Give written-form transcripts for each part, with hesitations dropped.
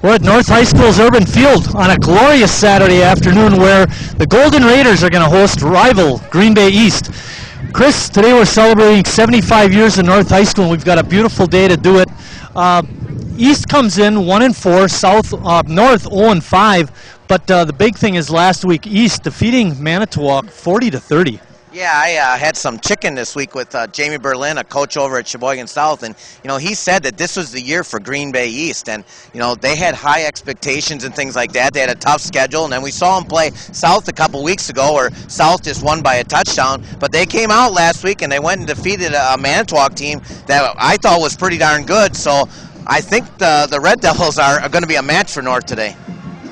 We're at North High School's Urban Field on a glorious Saturday afternoon where the Golden Raiders are going to host rival Green Bay East. Chris, today we're celebrating 75 years of North High School, and we've got a beautiful day to do it. East comes in 1-4, North 0-5, but the big thing is last week East defeating Manitowoc 40-30. Yeah, I had some chicken this week with Jamie Berlin, a coach over at Sheboygan South, and he said that this was the year for Green Bay East, and they had high expectations and things like that. They had a tough schedule, and then we saw them play South a couple weeks ago, where South just won by a touchdown. But they came out last week and they went and defeated a Manitowoc team that I thought was pretty darn good. So I think the Red Devils are going to be a match for North today.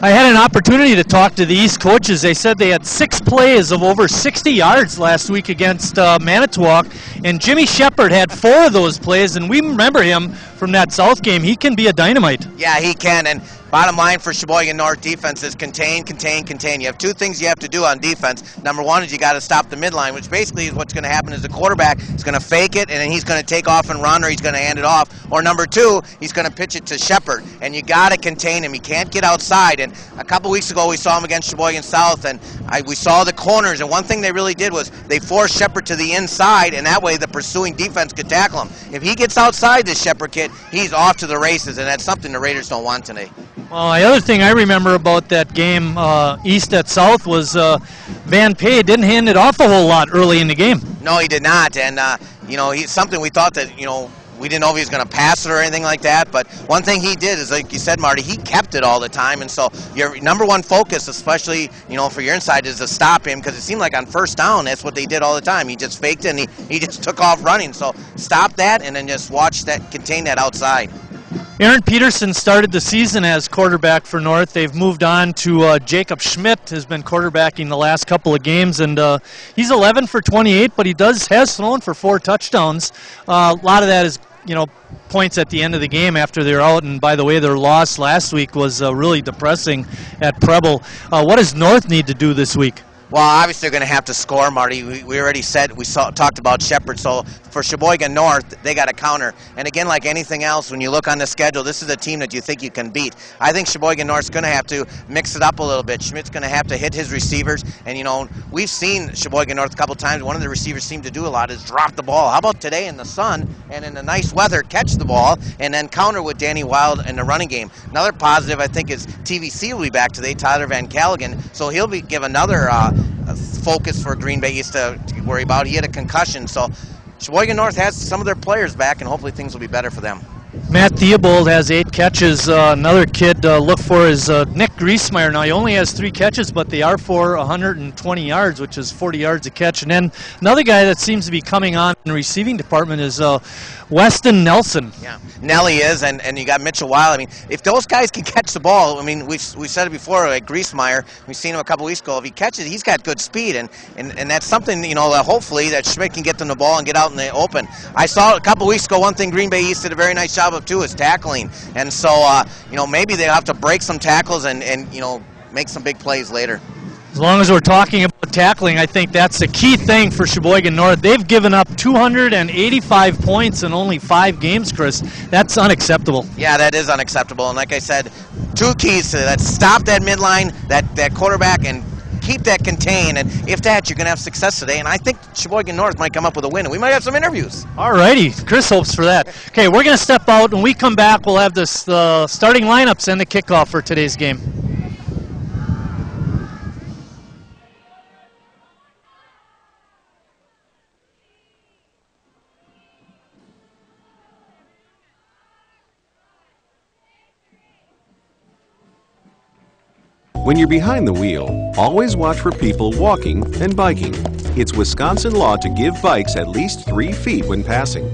I had an opportunity to talk to the East coaches. They said they had 6 plays of over 60 yards last week against Manitowoc, and Jimmy Shepard had 4 of those plays, and we remember him from that South game. He can be a dynamite. Yeah, he can, and bottom line for Sheboygan North defense is contain, contain, contain. You have 2 things you have to do on defense. Number 1 is you got to stop the midline, which basically is what's going to happen is the quarterback is going to fake it, and then he's going to take off and run, or he's going to hand it off. Or number 2, he's going to pitch it to Shepard, and you got to contain him. He can't get outside. And a couple weeks ago we saw him against Sheboygan South, and we saw the corners, and one thing they really did was they forced Shepard to the inside, and that way the pursuing defense could tackle him. If he gets outside this Shepard kid, he's off to the races, and that's something the Raiders don't want today. Well, the other thing I remember about that game, East at South, was Van Pay didn't hand it off a whole lot early in the game. No, he did not, and he's something we thought that we didn't know if he was going to pass it or anything like that. But one thing he did is, like you said, Marty, he kept it all the time, and so your number 1 focus, especially for your inside, is to stop him, because it seemed like on first down that's what they did all the time. He just faked it and he just took off running. So stop that and then just watch that, contain that outside. Aaron Peterson started the season as quarterback for North. They've moved on to Jacob Schmidt, has been quarterbacking the last couple of games, and he's 11 for 28, but he has thrown for 4 touchdowns. A lot of that is points at the end of the game after they're out, and by the way, their loss last week was really depressing at Preble. What does North need to do this week? Well, obviously they're going to have to score, Marty. We already said, talked about Shepard, so for Sheboygan North, they got to counter. And again, like anything else, when you look on the schedule, this is a team that you think you can beat. I think Sheboygan North's going to have to mix it up a little bit. Schmidt's going to have to hit his receivers, and we've seen Sheboygan North a couple times. One of the receivers seem to do a lot is drop the ball. How about today in the sun and in the nice weather, catch the ball and then counter with Danny Wild in the running game. Another positive, I think, is TVC will be back today, Tyler Van Callaghan, so he'll give another focus for Green Bay East to worry about. He had a concussion, so Sheboygan North has some of their players back, and hopefully things will be better for them. Matt Theobald has 8 catches. Another kid to look for is Nick Griesmeyer. Now, he only has 3 catches, but they are for 120 yards, which is 40 yards a catch. And then another guy that seems to be coming on in the receiving department is Weston Nelson. Yeah, Nelly is, and you got Mitchell Wild. I mean, if those guys can catch the ball, I mean, we've said it before, like Griesmeyer, we've seen him a couple weeks ago. If he catches, he's got good speed, and that's something, hopefully that Schmidt can get them the ball and get out in the open. I saw a couple weeks ago, one thing Green Bay East did a very nice job of too is tackling, and so maybe they'll have to break some tackles and make some big plays later. As long as we're talking about tackling, I think that's the key thing for Sheboygan North. They've given up 285 points in only 5 games, Chris. That's unacceptable. Yeah, that is unacceptable, and like I said, 2 keys to that: stop that midline, that quarterback, and keep that contained, and if that, you're going to have success today, and I think Sheboygan North might come up with a win, and we might have some interviews. All righty. Chris hopes for that. Okay, we're going to step out. When we come back, we'll have the starting lineups and the kickoff for today's game. When you're behind the wheel, always watch for people walking and biking. It's Wisconsin law to give bikes at least 3 feet when passing.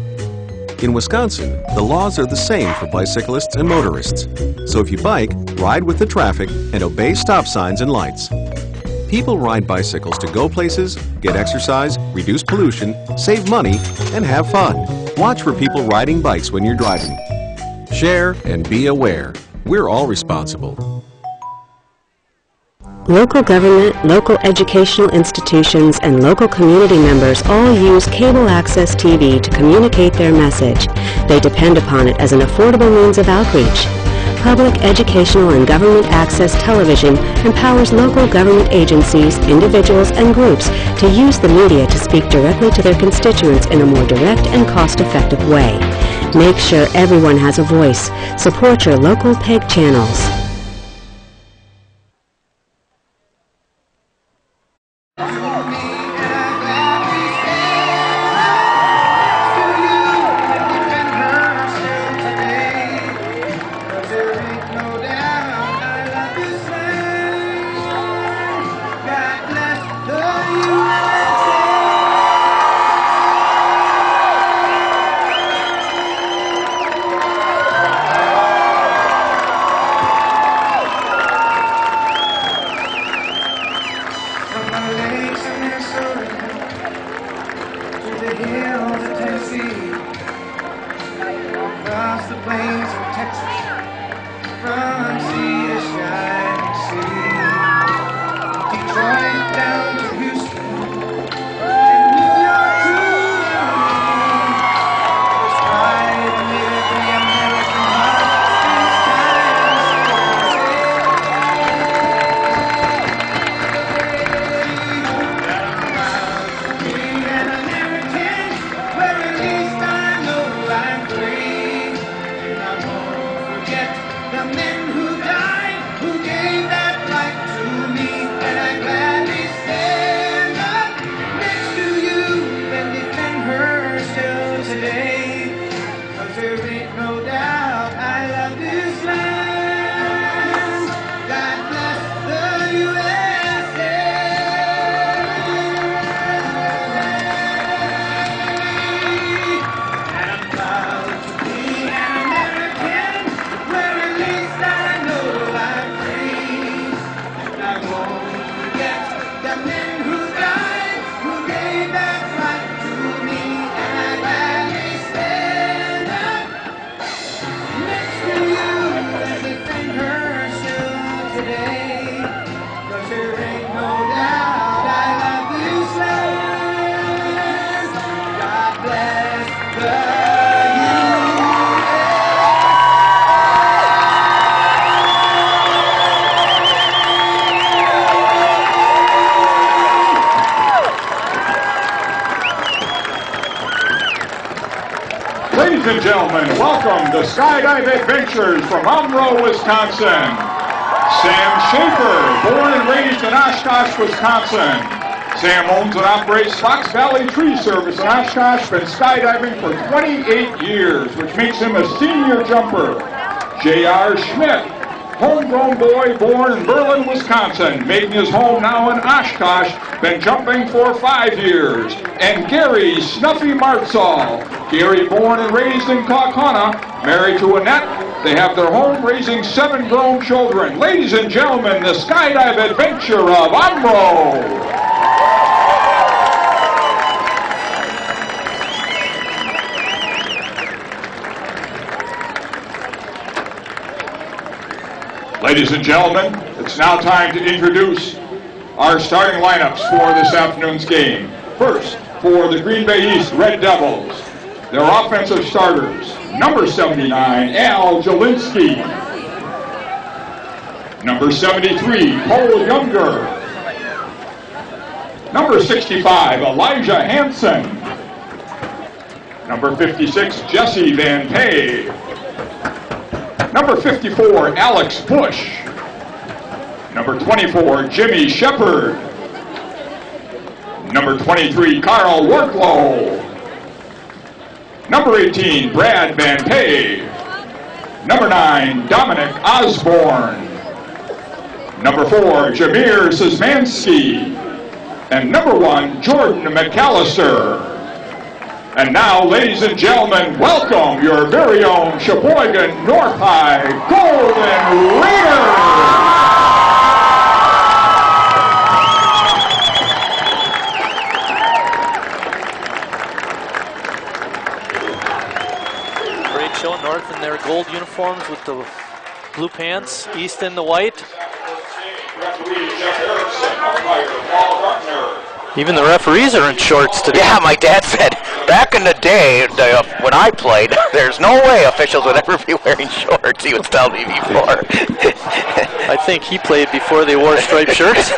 In Wisconsin, the laws are the same for bicyclists and motorists. So if you bike, ride with the traffic and obey stop signs and lights. People ride bicycles to go places, get exercise, reduce pollution, save money, and have fun. Watch for people riding bikes when you're driving. Share and be aware. We're all responsible. Local government, local educational institutions, and local community members all use cable access TV to communicate their message. They depend upon it as an affordable means of outreach. Public, educational, and government access television empowers local government agencies, individuals, and groups to use the media to speak directly to their constituents in a more direct and cost-effective way. Make sure everyone has a voice. Support your local PEG channels. Ladies and gentlemen, welcome to Skydive Adventures from Umbro, Wisconsin. Sam Schaefer, born and raised in Oshkosh, Wisconsin. Sam owns and operates Fox Valley Tree Service in Oshkosh, been skydiving for 28 years, which makes him a senior jumper. J.R. Schmidt, homegrown boy born in Berlin, Wisconsin, making his home now in Oshkosh, been jumping for 5 years. And Gary Snuffy Martzall, Gary born and raised in Kaukauna, married to Annette. They have their home raising 7 grown children. Ladies and gentlemen, the skydive adventure of Umbro. Ladies and gentlemen, it's now time to introduce our starting lineups for this afternoon's game. First, for the Green Bay East Red Devils, their offensive starters, number 79, Al Jelinski. Number 73, Cole Younger. Number 65, Elijah Hansen. Number 56, Jesse Van Pay. Number 54, Alex Bush. Number 24, Jimmy Shepard. Number 23, Carl Worklow. Number 18, Brad Van Pay. Number 9, Dominic Osborne. Number 4, Jameer Szymanski. And number 1, Jordan McAllister. And now, ladies and gentlemen, welcome your very own Sheboygan North High Golden Raiders! Great show, North in their gold uniforms with the blue pants, East in the white. Referee Jeff Erickson, umpire Paul Gartner. Even the referees are in shorts today. Yeah, my dad said, back in the day, when I played, there's no way officials would ever be wearing shorts. He was telling me before. I think he played before they wore striped shirts.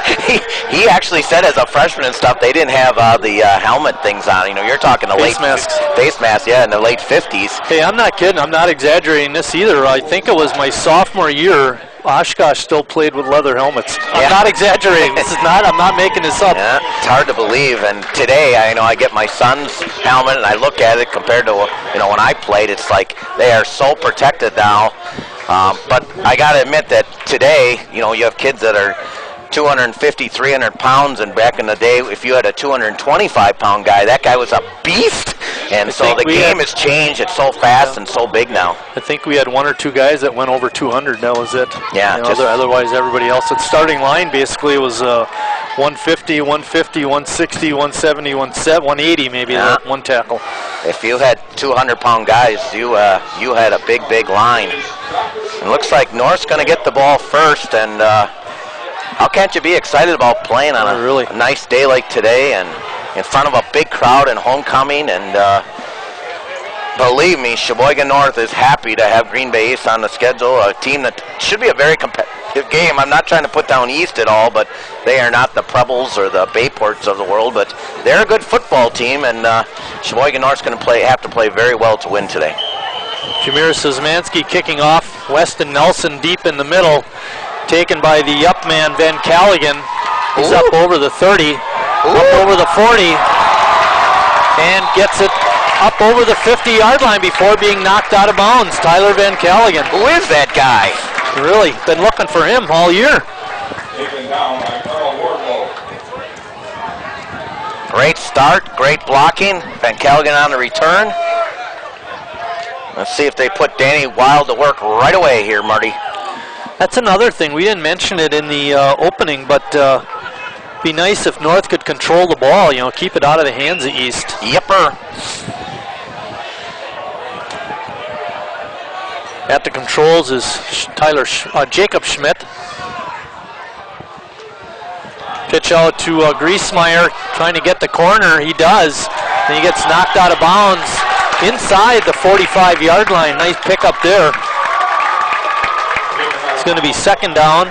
he actually said as a freshman and stuff, they didn't have the helmet things on. You know, you're talking the Face masks. Face masks, yeah, in the late 50s. Hey, I'm not kidding. I'm not exaggerating this either. I think it was my sophomore year. Oshkosh still played with leather helmets. I'm not exaggerating. I'm not making this up. Yeah, it's hard to believe. And today, I get my son's helmet and I look at it compared to, when I played, it's like they are so protected now. But I got to admit that today, you have kids that are 250, 300 pounds, and back in the day, if you had a 225-pound guy, that guy was a beast. And so the game has changed. It's so fast and so big now. I think we had one or two guys that went over 200. That was it. Yeah. Otherwise, everybody else. Its starting line basically was 150, 150, 160, 170, 180, maybe one tackle. If you had 200-pound guys, you had a big, big line. It looks like North's going to get the ball first, and how can't you be excited about playing on a nice day like today and in front of a big crowd and homecoming? And believe me, Sheboygan North is happy to have Green Bay East on the schedule, a team that should be a very competitive game. I'm not trying to put down East at all, but they are not the Prebbles or the Bayports of the world, but they're a good football team, and Sheboygan North's going to have to play very well to win today. Jameer Szymanski kicking off. Weston Nelson deep in the middle. Taken by the up man, Van Callaghan. He's up over the 30, up over the 40, and gets it up over the 50-yard line before being knocked out of bounds. Tyler Van Callaghan. Who is that guy? Really, been looking for him all year. Taken down by Carl Wardlow. Great start, great blocking. Van Callaghan on the return. Let's see if they put Danny Wild to work right away here, Marty. That's another thing. We didn't mention it in the opening, but be nice if North could control the ball, keep it out of the hands of East. Yipper. At the controls is Jacob Schmidt. Pitch out to Griesmeyer, trying to get the corner. He does. And he gets knocked out of bounds inside the 45-yard line. Nice pickup there. It's going to be second down.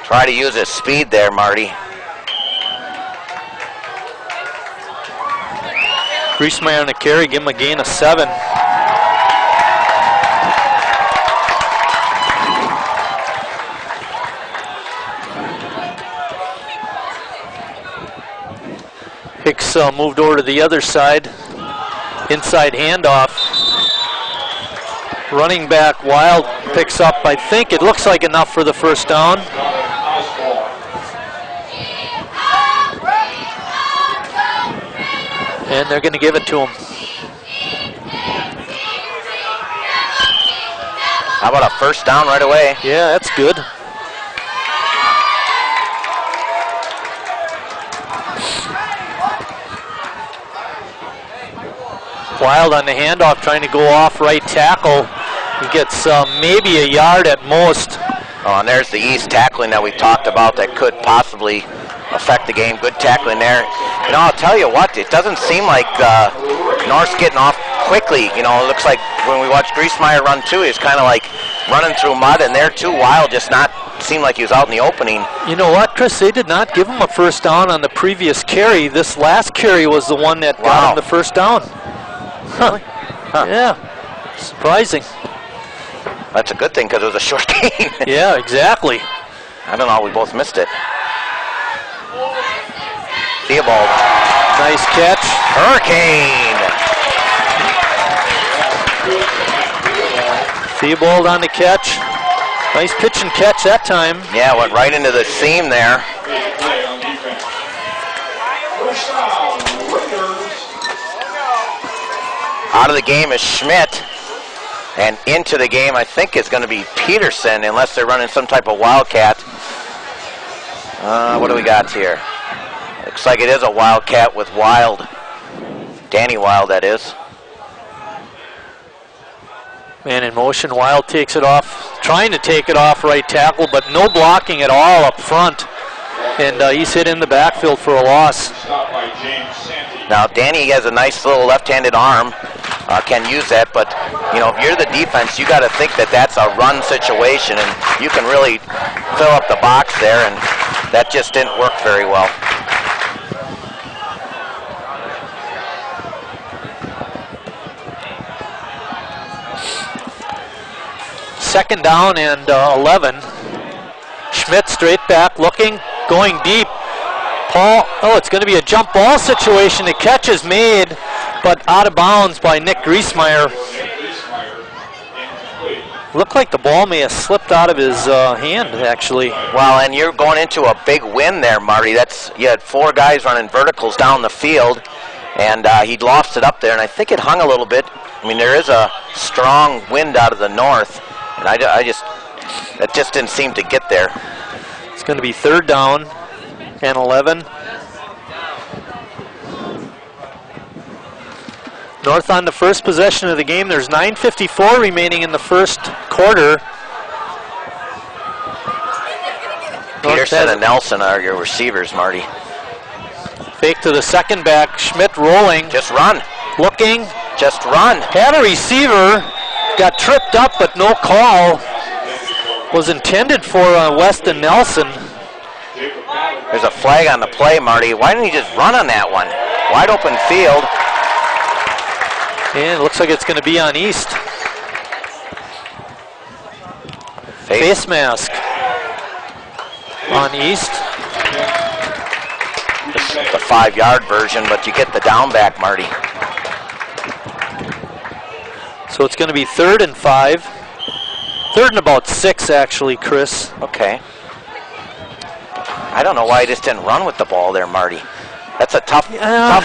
Try to use his speed there, Marty. Griesmeyer on the carry, give him a gain of 7. Hicks moved over to the other side. Inside handoff. Running back Wild picks up, I think it looks like enough for the first down. And they're going to give it to him. How about a first down right away? Yeah, that's good. Wild on the handoff, trying to go off right tackle. He gets maybe a yard at most. Oh, and there's the East tackling that we talked about that could possibly affect the game. Good tackling there. I'll tell you what, it doesn't seem like North's getting off quickly. It looks like when we watched Griesmeyer run too, he's kind of like running through mud, and there too, Wild just not seemed like he was out in the opening. You know what, Chris? They did not give him a first down on the previous carry. This last carry was the one that got him the first down. Huh. Huh. Yeah, surprising. That's a good thing because it was a short game. Yeah, exactly. I don't know, we both missed it. Theobald. Nice catch. Hurricane. Theobald on the catch. Nice pitch and catch that time. Yeah, went right into the seam there. Out of the game is Schmidt. And into the game, I think, is going to be Peterson, unless they're running some type of wildcat. What do we got here? Looks like it is a wildcat with Wild. Danny Wild, that is. Man in motion. Wild takes it off. trying to take it off right tackle, but no blocking at all up front. And he's hit in the backfield for a loss. Now, Danny has a nice little left-handed arm, can use that, but, you know, if you're the defense, you got to think that that's a run situation, and you can really fill up the box there, and that just didn't work very well. Second down and 11. Schmidt straight back, looking, going deep. Paul, oh, it's going to be a jump ball situation. The catch is made, but out of bounds by Nick Griesmeyer. Looked like the ball may have slipped out of his hand, actually. Well, and you're going into a big win there, Marty. You had 4 guys running verticals down the field, and he lost it up there, and I think it hung a little bit. I mean, there is a strong wind out of the north, and that just didn't seem to get there. It's going to be third down and 11. North on the first possession of the game. There's 9:54 remaining in the first quarter. Peterson and Nelson are your receivers, Marty. Fake to the second back. Schmidt rolling. Just run. Looking. Just run. Had a receiver. Got tripped up, but no call. Was intended for Weston Nelson. There's a flag on the play, Marty. Why didn't you just run on that one? Wide open field. And it looks like it's going to be on East. Face mask on East. The 5-yard version, but you get the down back, Marty. So it's going to be 3rd and 5. 3rd and about 6, actually, Chris. Okay. I don't know why he just didn't run with the ball there, Marty. That's a tough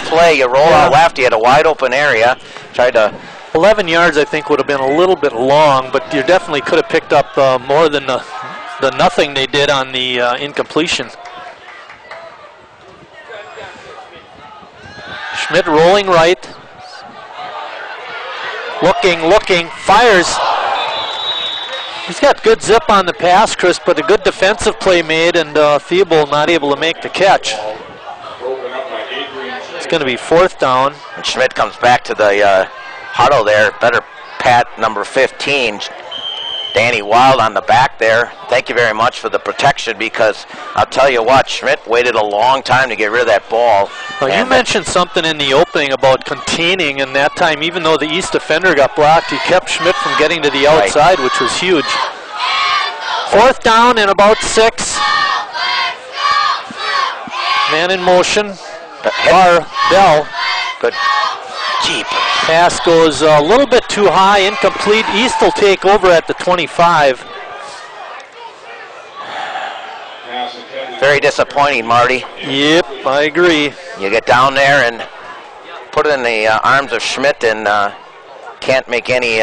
play. You roll out left. You had a wide open area. Tried to. 11 yards, I think, would have been a little bit long, but you definitely could have picked up more than the nothing they did on the incompletion. Schmidt rolling right. Looking, fires. He's got good zip on the pass, Chris, but a good defensive play made, and Thibault not able to make the catch. It's going to be 4th down. And Schmidt comes back to the huddle there. Better pat number 15. Danny Wild on the back there. Thank you very much for the protection, because I'll tell you what, Schmidt waited a long time to get rid of that ball. Well, you mentioned something in the opening about containing, and that time, even though the East defender got blocked, he kept Schmidt from getting to the outside, which was huge. 4th down and about 6. Man in motion. Bell. Good. Jeep. Pass goes a little bit too high, incomplete. East will take over at the 25. Very disappointing, Marty. Yep, I agree. You get down there and put it in the arms of Schmidt, and can't make any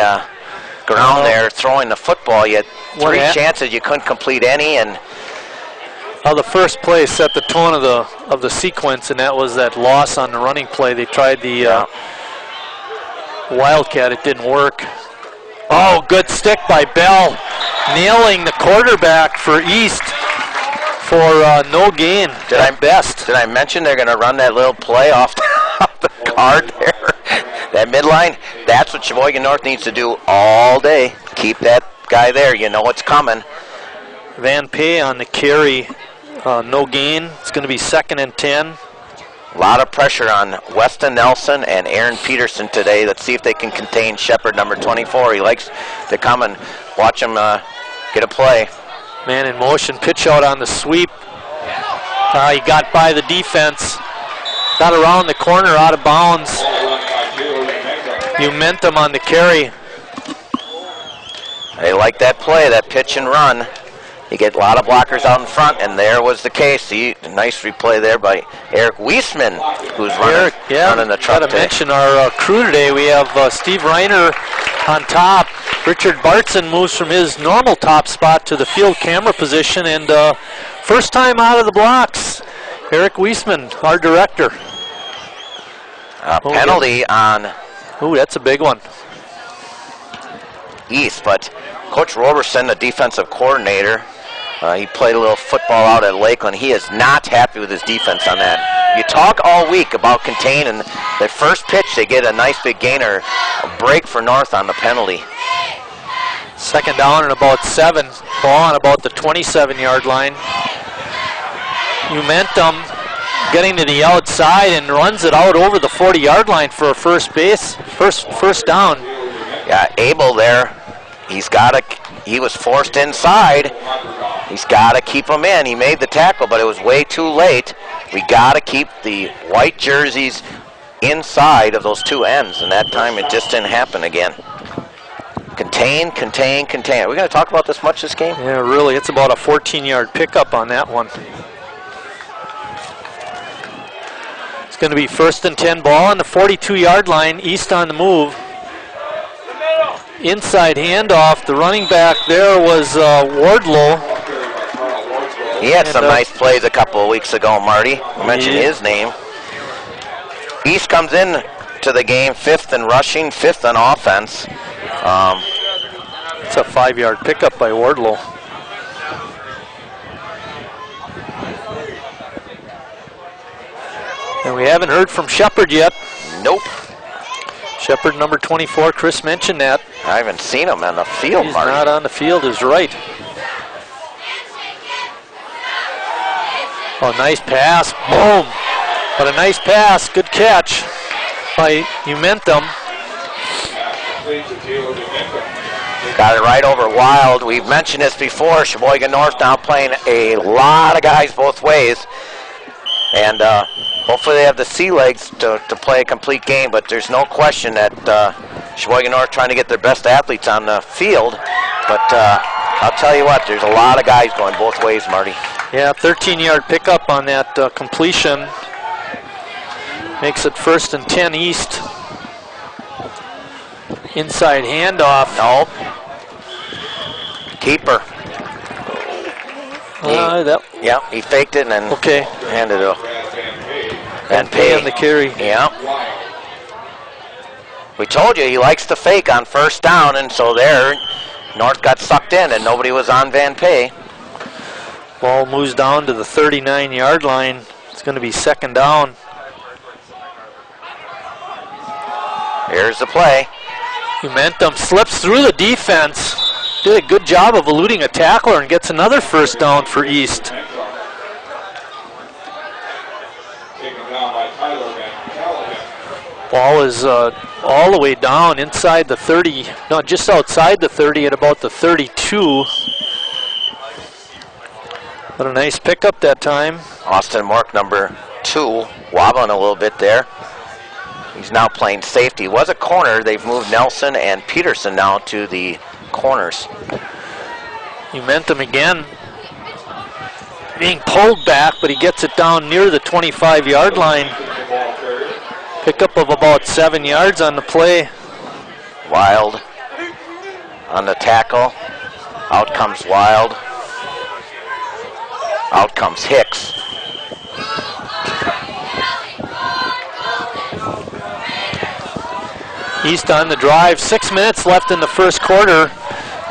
ground there throwing the football. You had 3 chances, you couldn't complete any, and the first play set the tone of the sequence, and that was that loss on the running play. They tried the Wildcat, it didn't work. Oh, good stick by Bell, nailing the quarterback for East for no gain. Did I mention they're going to run that little play off the card there? That midline, that's what Sheboygan North needs to do all day. Keep that guy there. You know what's coming. Van Pay on the carry. No gain. It's going to be 2nd and 10. A lot of pressure on Weston Nelson and Aaron Peterson today. Let's see if they can contain Shepard, number 24. He likes to come and watch him get a play. Man in motion, pitch out on the sweep. He got by the defense. Got around the corner, out of bounds. Momentum on the carry. They like that play, that pitch and run. You get a lot of blockers out in front, and there was the case. See, nice replay there by Eric Wiesman, who's running the truck. Got to mention our crew today. We have Steve Reiner on top. Richard Bartson moves from his normal top spot to the field camera position, and first time out of the blocks, Eric Wiesman, our director. Penalty on. Ooh, that's a big one. East. But Coach Roberson, the defensive coordinator, he played a little football out at Lakeland. He is not happy with his defense on that. You talk all week about contain, and the first pitch they get a nice big gainer, a break for North on the penalty. Second down and about 7. Ball on about the 27-yard line. Umentum getting to the outside and runs it out over the 40-yard line for a first down. Yeah, Abel there. He was forced inside. He's got to keep him in. He made the tackle, but it was way too late. We got to keep the white jerseys inside of those two ends, and that time it just didn't happen again. Contain, contain, contain. Are we going to talk about this much this game? Yeah, really. It's about a 14-yard pickup on that one. It's going to be 1st and 10, ball on the 42-yard line. East on the move. Inside handoff. The running back there was Wardlow. He had some nice plays a couple of weeks ago, Marty. You mentioned his name. East comes in to the game 5th in rushing, 5th in offense. It's a 5-yard pickup by Wardlow. And we haven't heard from Shepard yet. Nope. Shepard, number 24, Chris mentioned that. I haven't seen him on the field, He's Marty. not on the field, is right. Oh, nice pass. Boom. But a nice pass. Good catch by Umentum. Got it right over Wild. We've mentioned this before. Sheboygan North now playing a lot of guys both ways. And hopefully they have the sea legs to play a complete game. But there's no question that Sheboygan North trying to get their best athletes on the field. But I'll tell you what, there's a lot of guys going both ways, Marty. Yeah, 13-yard pickup on that completion. Makes it 1st and 10 East. Inside handoff. Nope. Keeper. Yeah, he faked it and then handed it off. And pay on the carry. Yeah. We told you he likes to fake on 1st down, and so there, North got sucked in and nobody was on Van Pay. Ball moves down to the 39-yard line. It's going to be 2nd down. Here's the play. Umentum slips through the defense. Did a good job of eluding a tackler and gets another 1st down for East. Ball is all the way down inside the 30, no, just outside the 30 at about the 32. But a nice pickup that time. Austin Mork, number 2, wobbling a little bit there. He's now playing safety. Was a corner. They've moved Nelson and Peterson now to the corners. Umentum again being pulled back, but he gets it down near the 25-yard line. Pickup of about 7 yards on the play. Wild on the tackle. Out comes Wild. Out comes Hicks. East on the drive. 6 minutes left in the 1st quarter.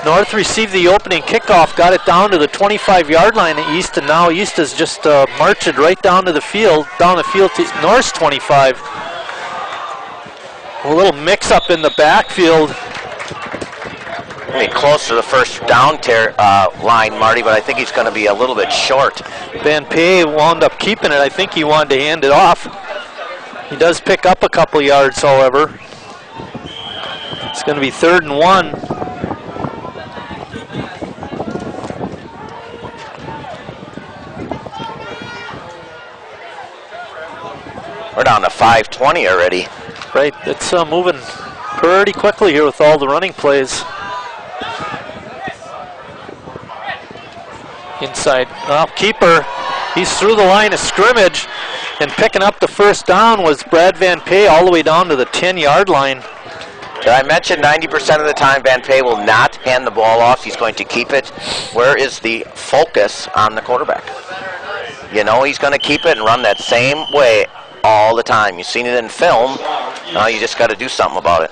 North received the opening kickoff, got it down to the 25-yard line at East, and now East has just marched it right down the field to North's 25. A little mix-up in the backfield. Getting close to the 1st down line, Marty, but I think he's going to be a little bit short. Van Pay wound up keeping it. I think he wanted to hand it off. He does pick up a couple yards, however. It's going to be 3rd and 1. We're down to 5:20 already. Right, it's moving pretty quickly here with all the running plays. Inside, keeper, he's through the line of scrimmage, and picking up the 1st down was Brad Van Pay all the way down to the 10-yard line. Did I mention 90% of the time Van Pay will not hand the ball off? He's going to keep it. Where is the focus on the quarterback? You know he's going to keep it and run that same way all the time. You've seen it in film. Now you just got to do something about it.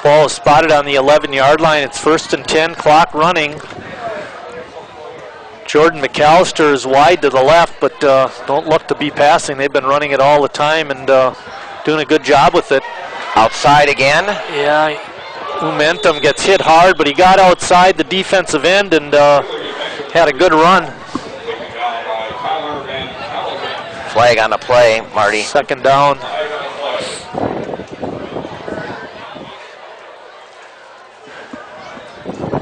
Ball is spotted on the 11-yard line. It's 1st and 10, clock running. Jordan McAllister is wide to the left, but don't look to be passing. They've been running it all the time and doing a good job with it. Outside again. Yeah, Momentum gets hit hard, but he got outside the defensive end and had a good run. Flag on the play, Marty. 2nd down.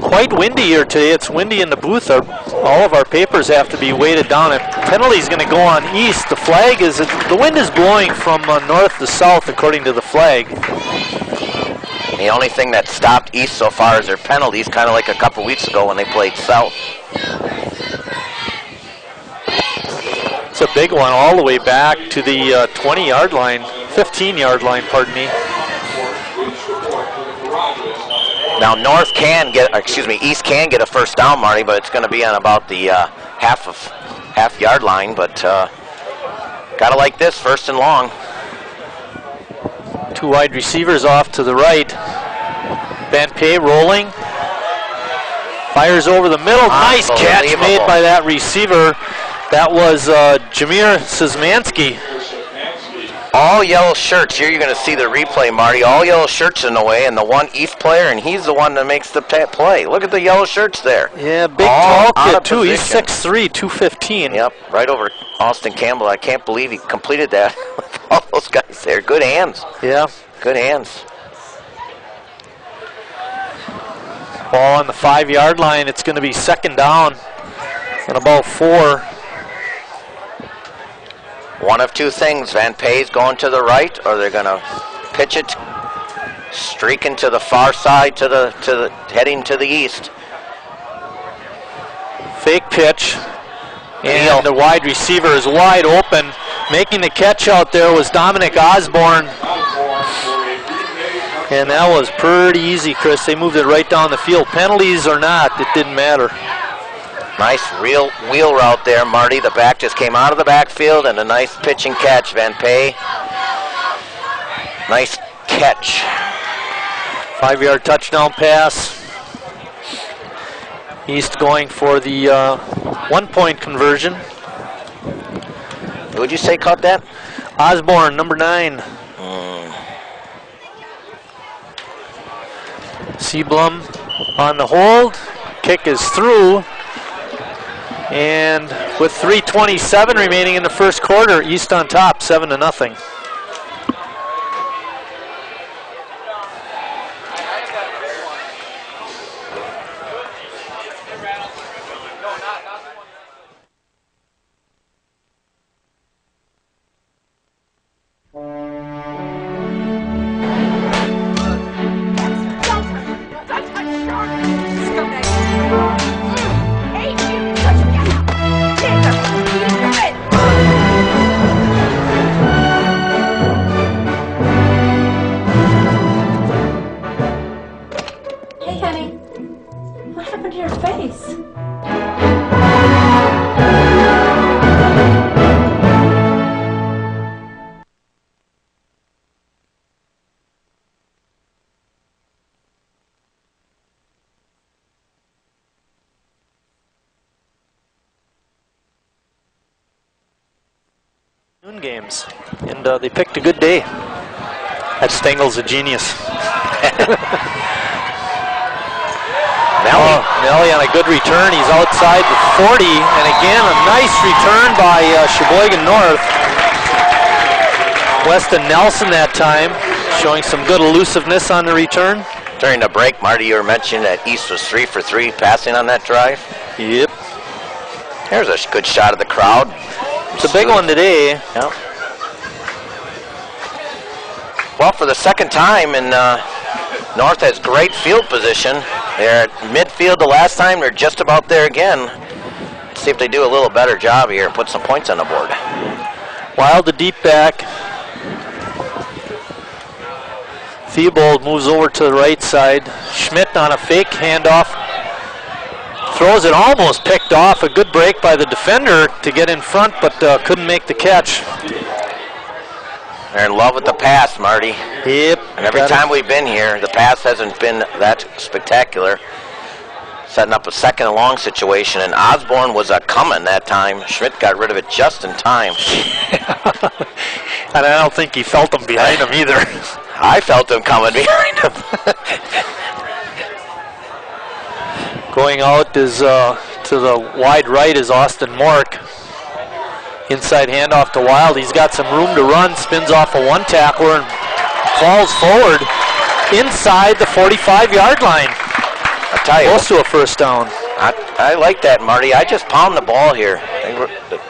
Quite windy here today. It's windy in the booth. All of our papers have to be weighted down. If penalty's going to go on east, the flag is, the wind is blowing from north to south according to the flag. The only thing that stopped east so far is their penalties, kind of like a couple weeks ago when they played south. It's a big one all the way back to the 20-yard line, 15-yard line, pardon me. Now East can get a 1st down, Marty, but it's going to be on about the half-yard line. But gotta like this, 1st and long. 2 wide receivers off to the right. Van Pay rolling. Fires over the middle. Nice catch made by that receiver. That was Jameer Szymanski. All yellow shirts. Here you're going to see the replay, Marty. All yellow shirts in the way, and the one East player, and he's the one that makes the play. Look at the yellow shirts there. Yeah, big tall kid too. He's 6'3", 215. Yep, right over Austin Campbell. I can't believe he completed that with all those guys there. Good hands. Yeah. Good hands. Ball on the 5-yard line. It's going to be 2nd down and about 4. One of two things. Van Pay's going to the right, or they're going to pitch it, streaking to the far side, heading to the east. Fake pitch, and the wide receiver is wide open. Making the catch out there was Dominic Osborne. And that was pretty easy, Chris. They moved it right down the field. Penalties or not, it didn't matter. Nice real wheel route there, Marty. The back just came out of the backfield, and a nice pitch and catch. Van Pay, nice catch. 5-yard touchdown pass. East going for the 1-point conversion. Who would you say caught that? Osborne, number 9. Seablum on the hold. Kick is through. And with 3:27 remaining in the 1st quarter, East on top, 7-0. Games, and they picked a good day. That Stengel's a genius. Nelly on a good return. He's outside the 40, and again a nice return by Sheboygan North. Weston Nelson that time, showing some good elusiveness on the return. During the break, Marty, you were mentioning that East was 3 for 3 passing on that drive. Yep. There's a good shot of the crowd. It's a big one today. Yep. Well, for the 2nd time, and North has great field position. They're at midfield the last time. They're just about there again. Let's see if they do a little better job here and put some points on the board. Wild to deep back. Theobald moves over to the right side. Schmidt on a fake handoff. Throws it almost picked off. A good break by the defender to get in front, but couldn't make the catch. They're in love with the pass, Marty. Yep. And every time we've been here, the pass hasn't been that spectacular. Setting up a second and long situation, and Osborne was a coming that time. Schmidt got rid of it just in time. And I don't think he felt him behind him either. I felt him coming behind him. Going out is to the wide right is Austin Mork. Inside handoff to Wild. He's got some room to run. Spins off a one tackler and falls forward inside the 45-yard line. I tell you, close to a first down. I like that, Marty. I just pound the ball here.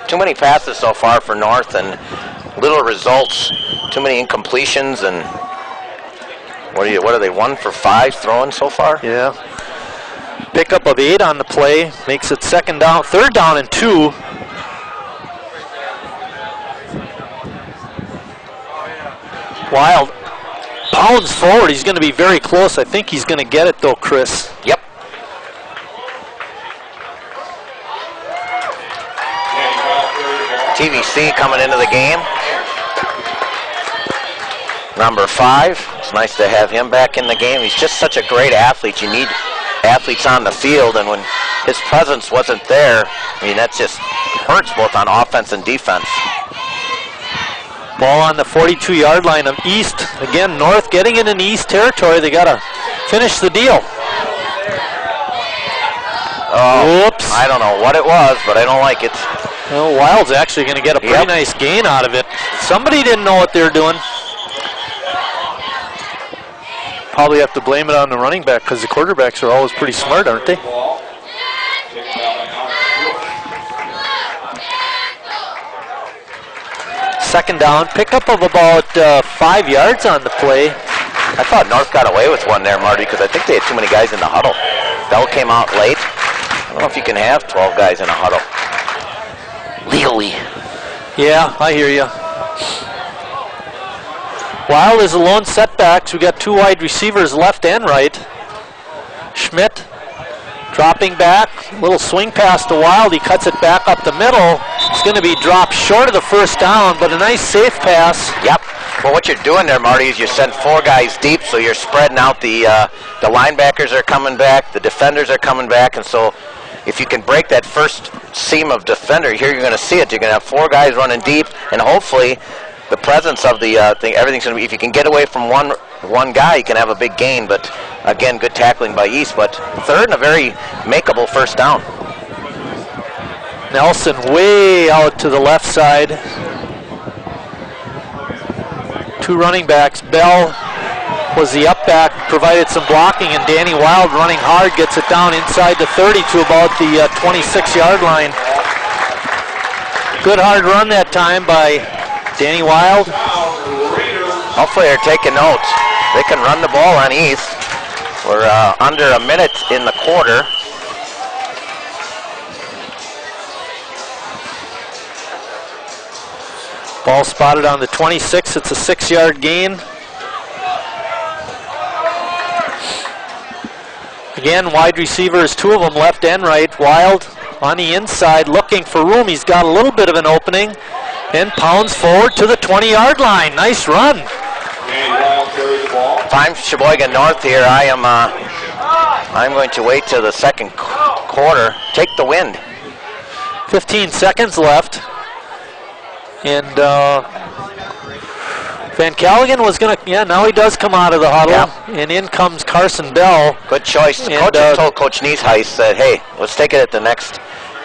Too many passes so far for North and little results. Too many incompletions and what are they? 1 for 5 throwing so far? Yeah. Pickup of 8 on the play makes it third down and 2. Wild pounds forward. He's going to be very close. I think he's going to get it though, Chris. Yep. TVC coming into the game. Number 5. It's nice to have him back in the game. He's just such a great athlete. You need athletes on the field, and when his presence wasn't there, I mean, that just hurts both on offense and defense. Ball on the 42-yard line of East. Again, North getting it in East territory. They got to finish the deal. Oh, whoops. I don't know what it was, but I don't like it. Well, Wild's actually going to get a pretty nice gain out of it. Somebody didn't know what they were doing. Probably have to blame it on the running back because the quarterbacks are always pretty smart, aren't they? Second down, pickup of about 5 yards on the play. I thought North got away with one there, Marty, because I think they had too many guys in the huddle. Bell came out late. I don't know if you can have 12 guys in a huddle. Legally. Yeah, I hear you. Wild is alone setbacks. We got 2 wide receivers, left and right. Schmidt dropping back, little swing pass to Wild. He cuts it back up the middle. It's going to be dropped short of the first down, but a nice safe pass. Yep. Well, what you're doing there, Marty, is you send 4 guys deep, so you're spreading out the linebackers are coming back, the defenders are coming back, and so if you can break that first seam of defender, here you're going to see it. You're going to have 4 guys running deep, and hopefully the presence of the thing, everything's going to be, if you can get away from one guy, you can have a big gain, but again, good tackling by East, but third and a very makeable first down. Nelson way out to the left side. 2 running backs. Bell was the up back, provided some blocking, and Danny Wild running hard gets it down inside the 30 to about the 26-yard line. Good hard run that time by Danny Wild. Hopefully they're taking notes. They can run the ball on East. We're under a minute in the quarter. Ball spotted on the 26. It's a 6-yard gain. Again, wide receivers, 2 of them left and right. Wild on the inside looking for room. He's got a little bit of an opening and pounds forward to the 20-yard line. Nice run. If I'm Sheboygan North here, I'm going to wait till the second quarter. Take the wind. 15 seconds left. And Van Callaghan was going to, now he does come out of the huddle. Yeah. And in comes Carson Bell. Good choice. The coach told Coach Niesheis, said, hey, let's take it at the next,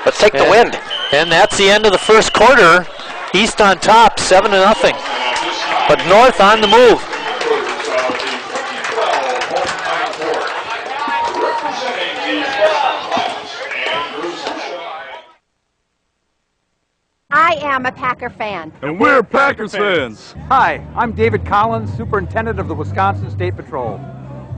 let's take the wind. And that's the end of the first quarter. East on top, 7-0. But North on the move. I am a Packer fan. And we're Packers fans. Hi, I'm David Collins, Superintendent of the Wisconsin State Patrol.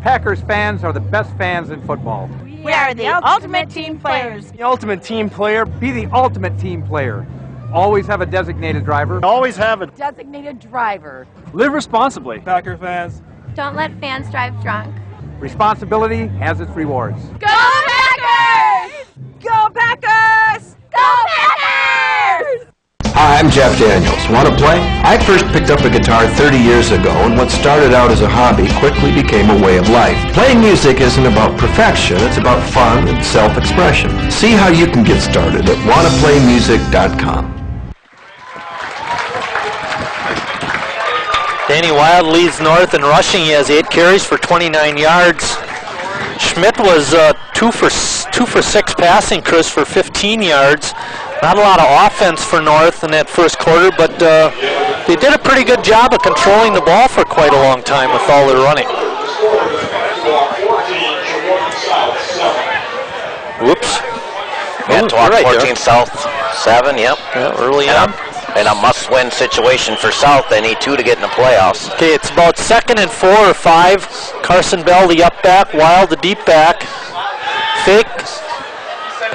Packers fans are the best fans in football. We are the ultimate team players. The ultimate team player. Be the ultimate team player. Always have a designated driver. Always have a Designated driver. Live responsibly. Packer fans. Don't let fans drive drunk. Responsibility has its rewards. Go Packers! Go Packers! Go Packers! Hi, I'm Jeff Daniels. Want to play? I first picked up a guitar 30 years ago, and what started out as a hobby quickly became a way of life. Playing music isn't about perfection, it's about fun and self-expression. See how you can get started at wannaplaymusic.com. Danny Wild leads North in rushing. He has 8 carries for 29 yards. Schmidt was 2 for 6 passing, Chris, for 15 yards. Not a lot of offense for North in that first quarter, but they did a pretty good job of controlling the ball for quite a long time with all their running. Whoops. Manitowoc right 14 there. South 7, yep. Yeah, early on. In a must-win situation for South. They need 2 to get in the playoffs. Okay, it's about 2nd and 4 or 5. Carson Bell, the up back, Wild, the deep back. Fake.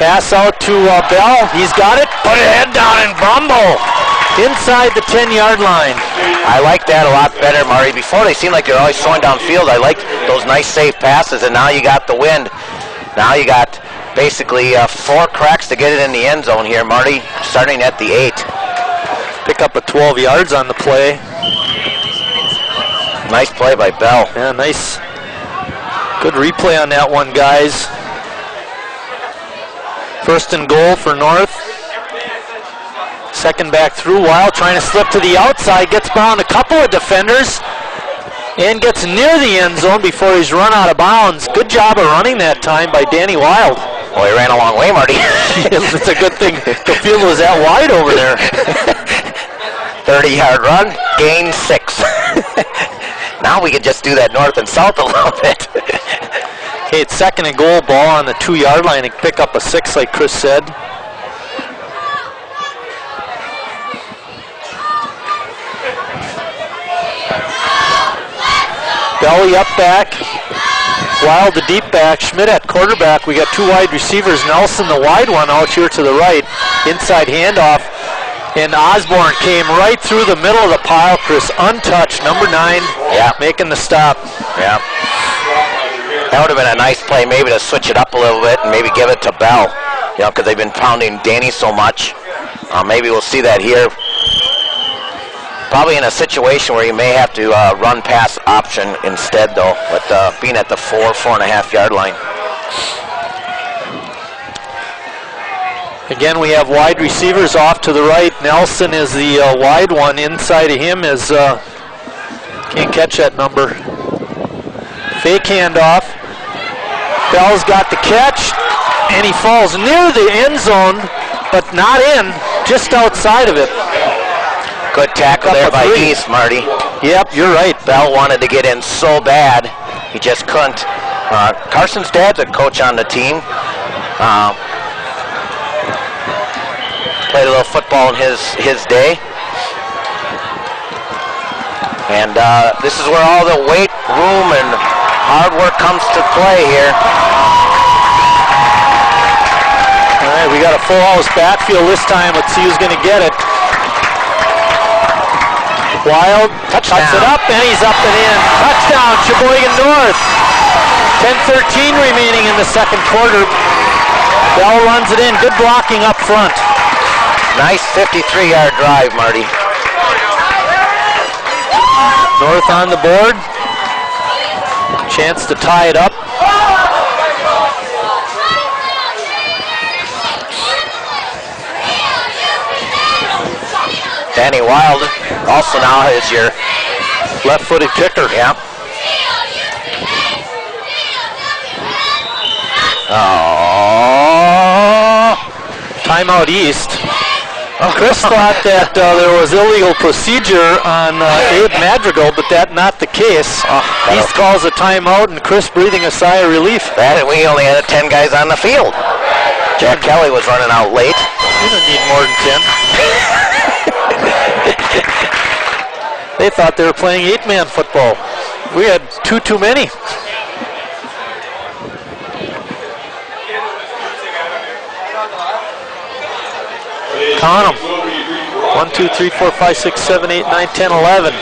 Pass out to Bell. He's got it. Put it head down and bumble inside the 10-yard line. I like that a lot better, Marty. Before they seemed like they're always throwing downfield. I liked those nice safe passes, and now you got the wind. Now you got basically 4 cracks to get it in the end zone here, Marty, starting at the 8. Pick up a 12 yards on the play. Nice play by Bell. Yeah, nice. Good replay on that one, guys. 1st and goal for North. 2nd back through. Wild trying to slip to the outside. Gets around a couple of defenders and gets near the end zone before he's run out of bounds. Good job of running that time by Danny Wild. Well, he ran a long way, Marty. It's a good thing the field was that wide over there. 30-yard run, gain 6. Now we could just do that north and south a little bit. Okay, it's 2nd and goal, ball on the 2-yard line and pick up a 6 like Chris said. Belly up back. Wild the deep back. Schmidt at quarterback. We got 2 wide receivers. Nelson the wide one out here to the right. Inside handoff. And Osborne came right through the middle of the pile, Chris, untouched. Number 9, making the stop. Yeah. That would have been a nice play, maybe to switch it up a little bit and maybe give it to Bell, you know, because they've been pounding Danny so much. Maybe we'll see that here. Probably in a situation where you may have to run pass option instead, though, but being at the 4.5 yard line. Again, we have wide receivers off to the right. Nelson is the wide one. Inside of him is, can't catch that number. Fake handoff. Bell's got the catch, and he falls near the end zone, but not in, just outside of it. Good tackle there by East, Marty. Yep, you're right. Bell wanted to get in so bad, he just couldn't. Carson's dad's a coach on the team. Played a little football in his day. And this is where all the weight room and hard work comes to play here. All right, we got a full house backfield this time. Let's see who's going to get it. Wild cuts it up, and he's up and in. Touchdown, Sheboygan North. 10:13 remaining in the 2nd quarter. Bell runs it in. Good blocking up front. Nice 53-yard drive, Marty. North on the board. Chance to tie it up. Danny Wild also now is your left-footed kicker. Yeah. Oh. Timeout East. Chris thought that there was illegal procedure on Abe Madrigal, but that's not the case. East calls a timeout, and Chris breathing a sigh of relief. That, and we only had 10 guys on the field. Jack Kelly was running out late. You don't need more than 10. They thought they were playing 8-man football. We had 2 too many. Count them. 1, 2, 3, 4, 5, 6, 7, 8, 9, 10, 11.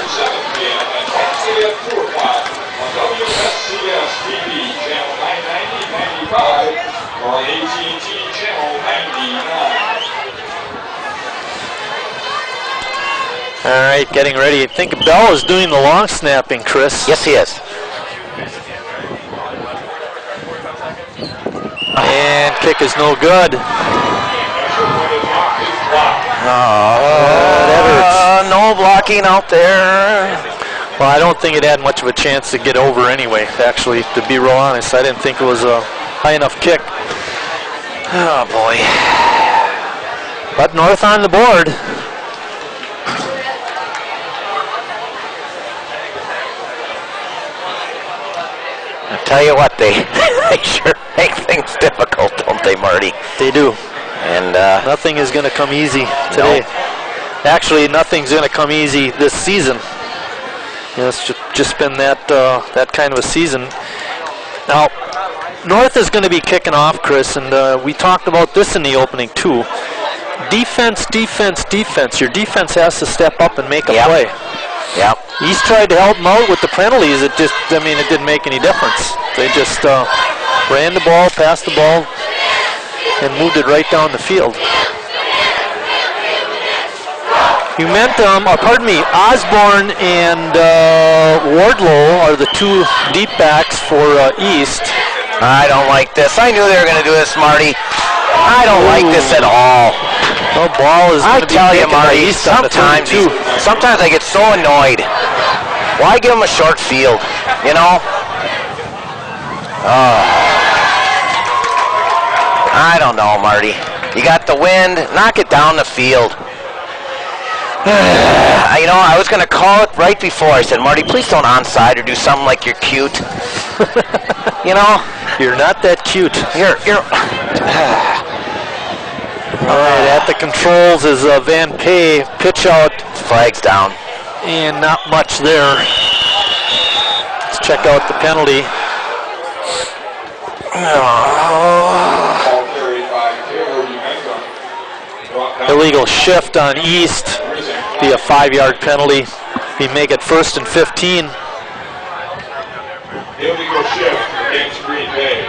right, getting ready. I think Bell is doing the long snapping, Chris. Yes, he is. And kick is no good. No blocking out there. Well, I don't think it had much of a chance to get over anyway, actually, to be real honest. I didn't think it was a high enough kick. Oh, boy. But North on the board. I'll tell you what, they sure make things difficult, don't they, Marty? They do. And nothing is going to come easy today. No. Actually, nothing's going to come easy this season. You know, it's just been that kind of a season. Now, North is going to be kicking off, Chris, and we talked about this in the opening too. Defense, defense, defense. Your defense has to step up and make a play. Yep. East tried to help them out with the penalties. It didn't make any difference. They just ran the ball, passed the ball, and moved it right down the field. Osborne and Wardlow are the two deep backs for East. I don't like this. I knew they were going to do this, Marty. I don't like this at all. The ball is going to be tell you, taken by Marty, East on the 32. sometimes I get so annoyed. Why give them a short field, you know? I don't know, Marty. You got the wind, knock it down the field. You know, I was going to call it right before. I said, Marty, please don't onside or do something like you're cute. You know? You're not that cute. You're all right, at the controls is Van Pay. Pitch out. Flags down. And not much there. Let's check out the penalty. Illegal shift on East. Be a 5-yard penalty. He make it 1st and 15. Illegal shift against Green Bay.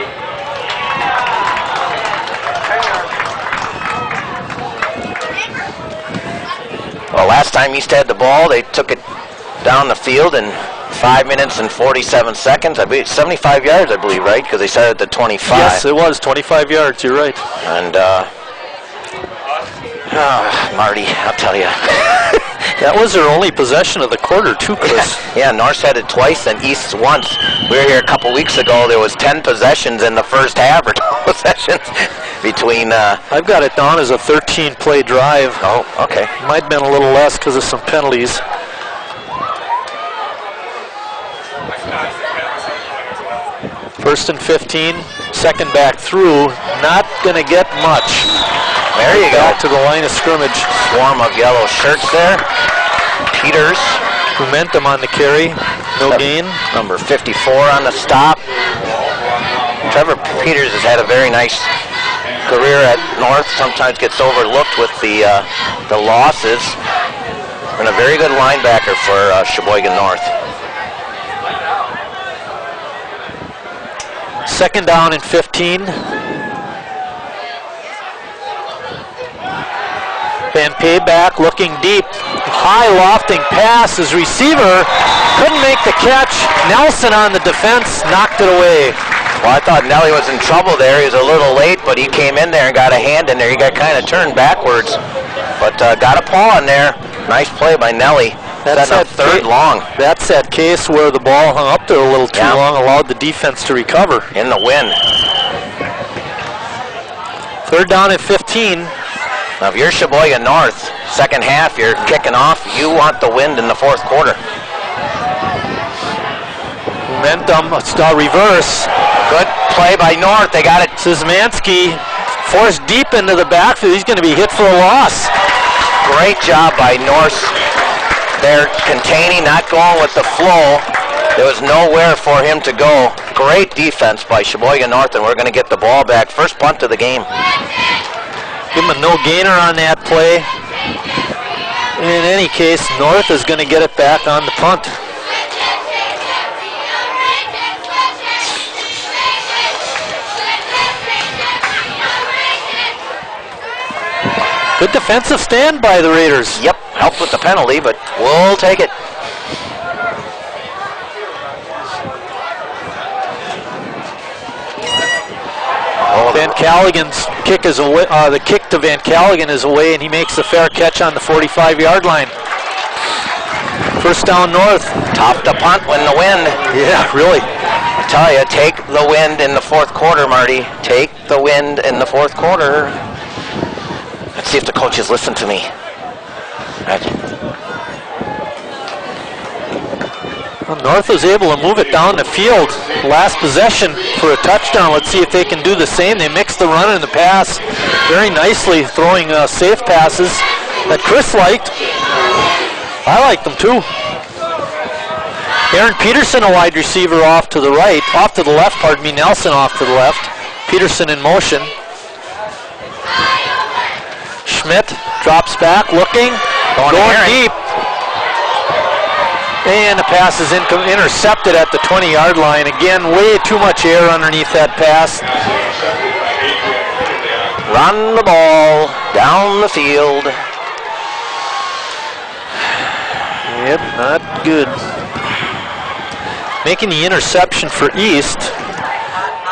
Well, last time East had the ball, they took it down the field in 5 minutes and 47 seconds. I believe 75 yards, I believe, right? Because they started at the 25. Yes, it was 25 yards. You're right. And Marty, I'll tell you. That was their only possession of the quarter, too, Chris. Yeah, North's had it twice and East's once. We were here a couple weeks ago. There was 10 possessions in the first half, or 12 possessions between. I've got it down as a 13-play drive. Oh, okay. Might have been a little less because of some penalties. First and 15, second back through. Not going to get much. There you go. Back to the line of scrimmage. Swarm of yellow shirts there. Peters. Momentum on the carry. No gain. Number 54 on the stop. Trevor Peters has had a very nice career at North. Sometimes gets overlooked with the losses. And a very good linebacker for Sheboygan North. Second down and 15. Van Payback looking deep. High lofting pass. His receiver couldn't make the catch. Nelson on the defense knocked it away. Well, I thought Nelly was in trouble there. He was a little late, but he came in there and got a hand in there. He got kind of turned backwards, but got a paw in there. Nice play by Nelly. That's that third long. That's that case where the ball hung up there a little too long, allowed the defense to recover. In the wind. Third down at 15. Now, if you're Sheboygan North, second half, you're kicking off. You want the wind in the fourth quarter. Momentum, start reverse. Good play by North. They got it. Szymanski forced deep into the backfield. He's going to be hit for a loss. Great job by North. They're containing, not going with the flow. There was nowhere for him to go. Great defense by Sheboygan North, and we're going to get the ball back. First punt of the game. Give him a no-gainer on that play. In any case, North is going to get it back on the punt. Good defensive stand by the Raiders. Yep. Helped with the penalty, but we'll take it. Van Callaghan's kick is away. The kick to Van Callaghan is away, and he makes a fair catch on the 45-yard line. First down North. Tough to punt when the wind. Yeah, really. I tell you, take the wind in the fourth quarter, Marty. Take the wind in the fourth quarter. Let's see if the coaches listen to me. Well, North was able to move it down the field. Last possession for a touchdown. Let's see if they can do the same. They mixed the run and the pass very nicely, throwing safe passes that Chris liked. I liked them too. Aaron Peterson, a wide receiver, off to the right, off to the left, pardon me, Nelson off to the left. Peterson in motion. Schmidt drops back, looking, going deep. And the pass is intercepted at the 20-yard line. Again, way too much air underneath that pass. Run the ball down the field. Yep, not good. Making the interception for East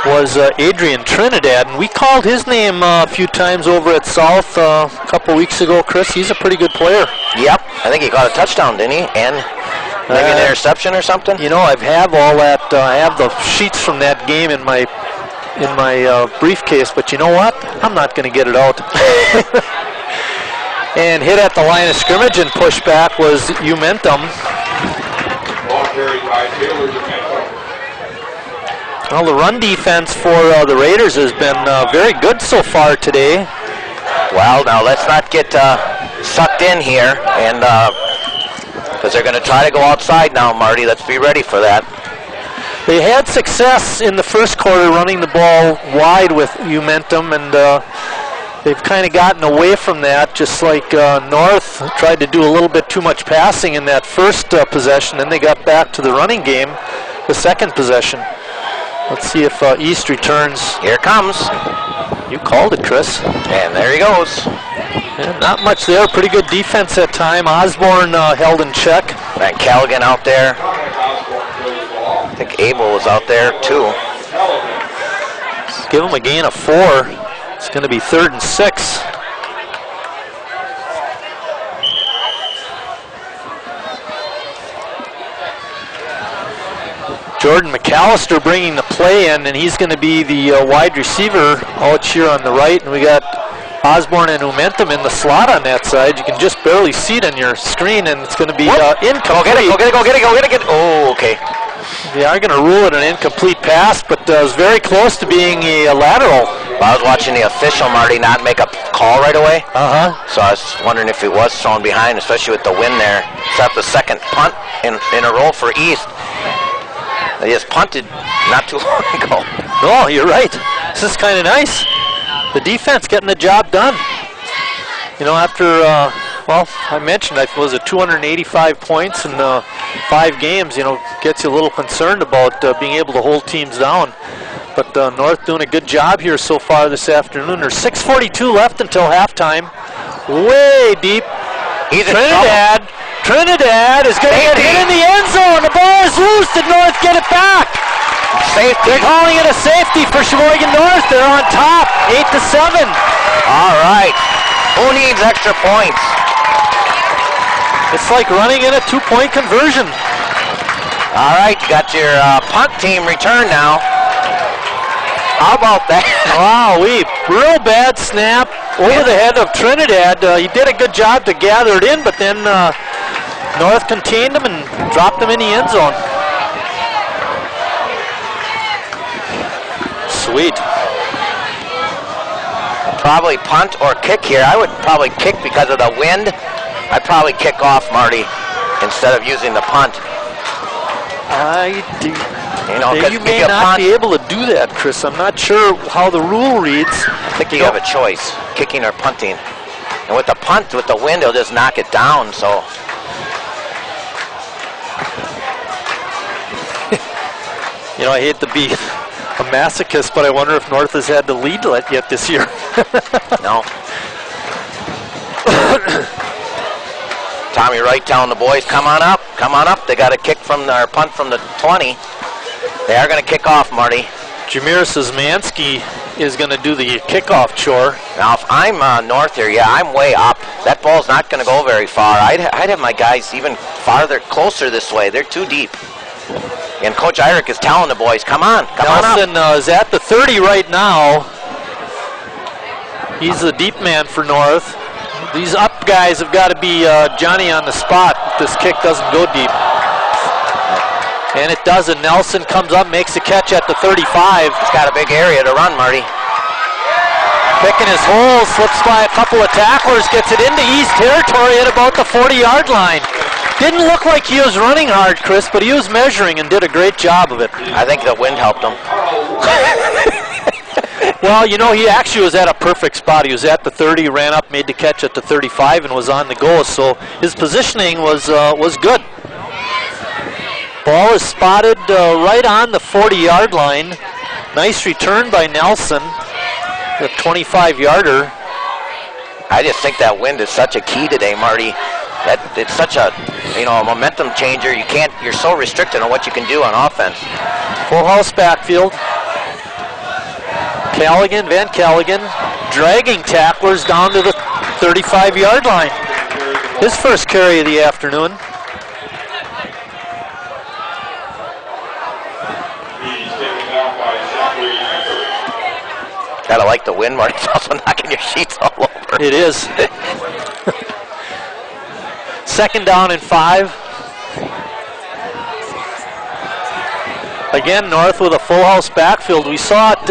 was Adrian Trinidad, and we called his name a few times over at South a couple weeks ago. Chris, he's a pretty good player. Yep, I think he got a touchdown, didn't he? And maybe an interception or something? You know, I have all that. I have the sheets from that game in my briefcase, but you know what? I'm not going to get it out. And hit at the line of scrimmage and pushed back was Umentum. Well, the run defense for the Raiders has been very good so far today. Well, now let's not get sucked in here, and because they're going to try to go outside now, Marty. Let's be ready for that. They had success in the first quarter running the ball wide with Umentum, and they've kind of gotten away from that, just like North tried to do a little bit too much passing in that first possession, and they got back to the running game the second possession. Let's see if East returns. Here it comes. You called it, Chris. And there he goes. Yeah, not much there. Pretty good defense at time. Osborne held in check. Van Callaghan out there. I think Abel was out there too. Let's give him a gain of 4. It's going to be 3rd and 6. Jordan McAllister bringing the play in, and he's going to be the wide receiver out here on the right. And we got Osborne and Umentum in the slot on that side. You can just barely see it on your screen, and it's going to be incomplete. Go get it. Oh, okay. They are going to rule it an incomplete pass, but it was very close to being a lateral. I was watching the official, Marty, not make a call right away. So I was wondering if it was thrown behind, especially with the wind there. So that's the second punt in a row for East. They just punted not too long ago. No, you're right. This is kind of nice. The defense getting the job done. You know, after, well, I mentioned it was 285 points in 5 games, you know, gets you a little concerned about being able to hold teams down. But North doing a good job here so far this afternoon. There's 6:42 left until halftime. Way deep. Trinidad is going to get hit in the end zone. The ball is loose. Did North get it back? Safety. They're calling it a safety for Sheboygan North. They're on top, 8-7. All right. Who needs extra points? It's like running in a 2-point conversion. All right, you got your punt team return now. How about that? Wow, real bad snap over the head of Trinidad. He did a good job to gather it in, but then North contained him and dropped him in the end zone. Sweet. Probably punt or kick here. I would probably kick because of the wind. I'd probably kick off, Marty, instead of using the punt. You know, you may not be able to do that, Chris. I'm not sure how the rule reads. I think you have a choice, kicking or punting. And with the punt, with the wind, it'll just knock it down, so. You know, I hate to be a masochist, but I wonder if North has had the lead yet this year. No. Tommy Wright telling the boys, come on up, come on up. They got a kick from their punt from the 20. They are going to kick off, Marty. Jameer Szymanski is going to do the kickoff chore. Now, if I'm north here, yeah, I'm way up. That ball's not going to go very far. I'd have my guys even farther, closer this way. They're too deep. And Coach Eyrich is telling the boys, come on, come on up. Nelson is at the 30 right now. He's the deep man for North. These up guys have got to be Johnny on the spot if this kick doesn't go deep. And it doesn't. Nelson comes up, makes a catch at the 35. He's got a big area to run, Marty. Picking his hole, slips by a couple of tacklers, gets it into East territory at about the 40-yard line. Didn't look like he was running hard, Chris, but he was measuring and did a great job of it. I think the wind helped him. Well, you know, he actually was at a perfect spot. He was at the 30, ran up, made the catch at the 35, and was on the go. So his positioning was good. Ball is spotted right on the 40-yard line. Nice return by Nelson, the 25-yarder. I just think that wind is such a key today, Marty. That it's such a, a momentum changer. You're so restricted on what you can do on offense. Full house backfield. Van Callaghan, dragging tacklers down to the 35-yard line. His first carry of the afternoon. Gotta like the wind, Marty. It's also knocking your sheets all over. It is. Second down and 5. Again, North with a full house backfield. We saw it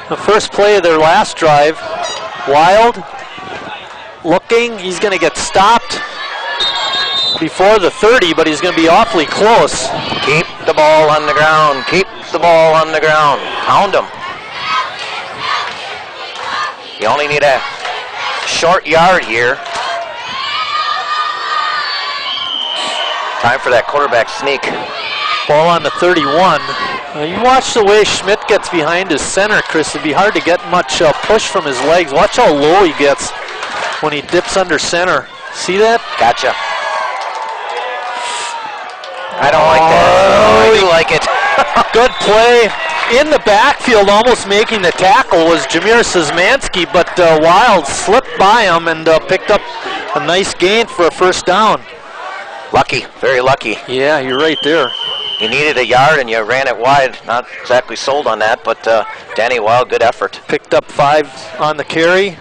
the first play of their last drive. Wild looking. He's going to get stopped before the 30, but he's going to be awfully close. Keep the ball on the ground. Keep the ball on the ground. Pound him. You only need a short yard here. Time for that quarterback sneak. Ball on the 31. You watch the way Schmidt gets behind his center, Chris. It'd be hard to get much push from his legs. Watch how low he gets when he dips under center. See that? Gotcha. I don't like that. I do like it. Good play. In the backfield, almost making the tackle, was Jameer Szymanski, but Wild slipped by him and picked up a nice gain for a first down. Lucky, very lucky. Yeah, you're right there. You needed a yard and you ran it wide. Not exactly sold on that, but Danny Wild, good effort. Picked up 5 on the carry.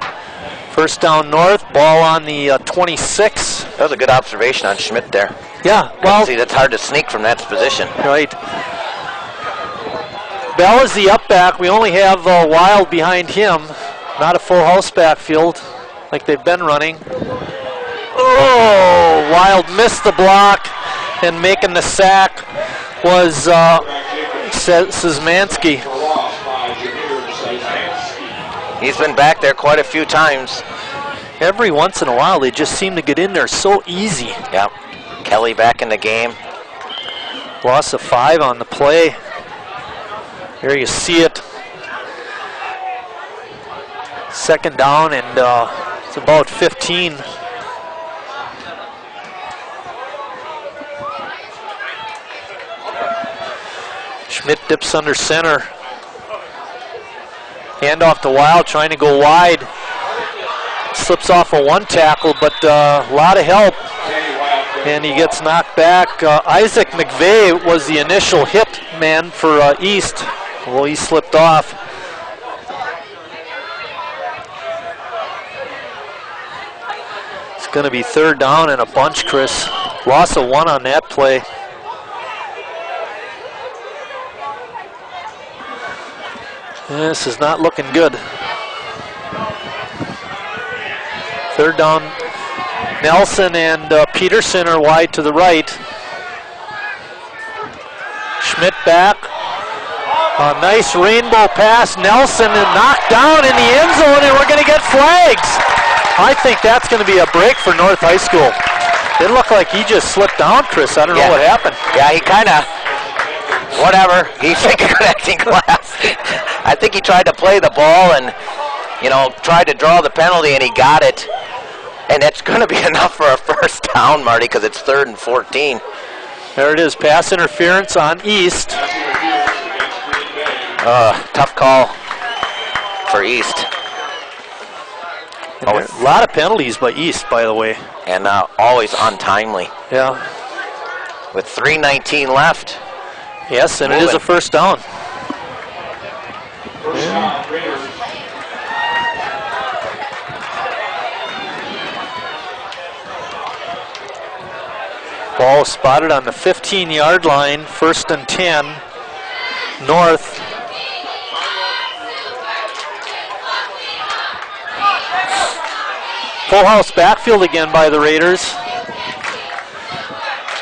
First down North, ball on the 26. That was a good observation on Schmidt there. Yeah, well. See, that's hard to sneak from that position. Right. Bell is the up back. We only have Wild behind him. Not a full house backfield like they've been running. Oh, Wild missed the block, and making the sack was Szymanski. He's been back there quite a few times. Every once in a while, they just seem to get in there so easy. Yep. Kelly back in the game. Loss of 5 on the play. Here you see it. Second down, and it's about 15. Schmidt dips under center. Hand off to Wild, trying to go wide. Slips off a 1 tackle, but a lot of help. And he gets knocked back. Isaac McVeigh was the initial hit man for East. Well, he slipped off. It's going to be third down and a bunch, Chris. Loss of 1 on that play. This is not looking good. Third down. Nelson and Peterson are wide to the right. Schmidt back. A nice rainbow pass. Nelson and knocked down in the end zone, and we're going to get flags. I think that's going to be a break for North High School. It looked like he just slipped down, Chris. I don't know what happened. Yeah, he kind of, whatever. He's taking good acting class. I think he tried to play the ball and, tried to draw the penalty, and he got it. And that's going to be enough for a first down, Marty, because it's 3rd and 14. There it is, pass interference on East. Tough call for East. A lot of penalties by East, by the way. And always untimely. Yeah. With 3:19 left. Yes, and it is a first down. Ball spotted on the 15-yard line, 1st and 10, North. Full house backfield again by the Raiders.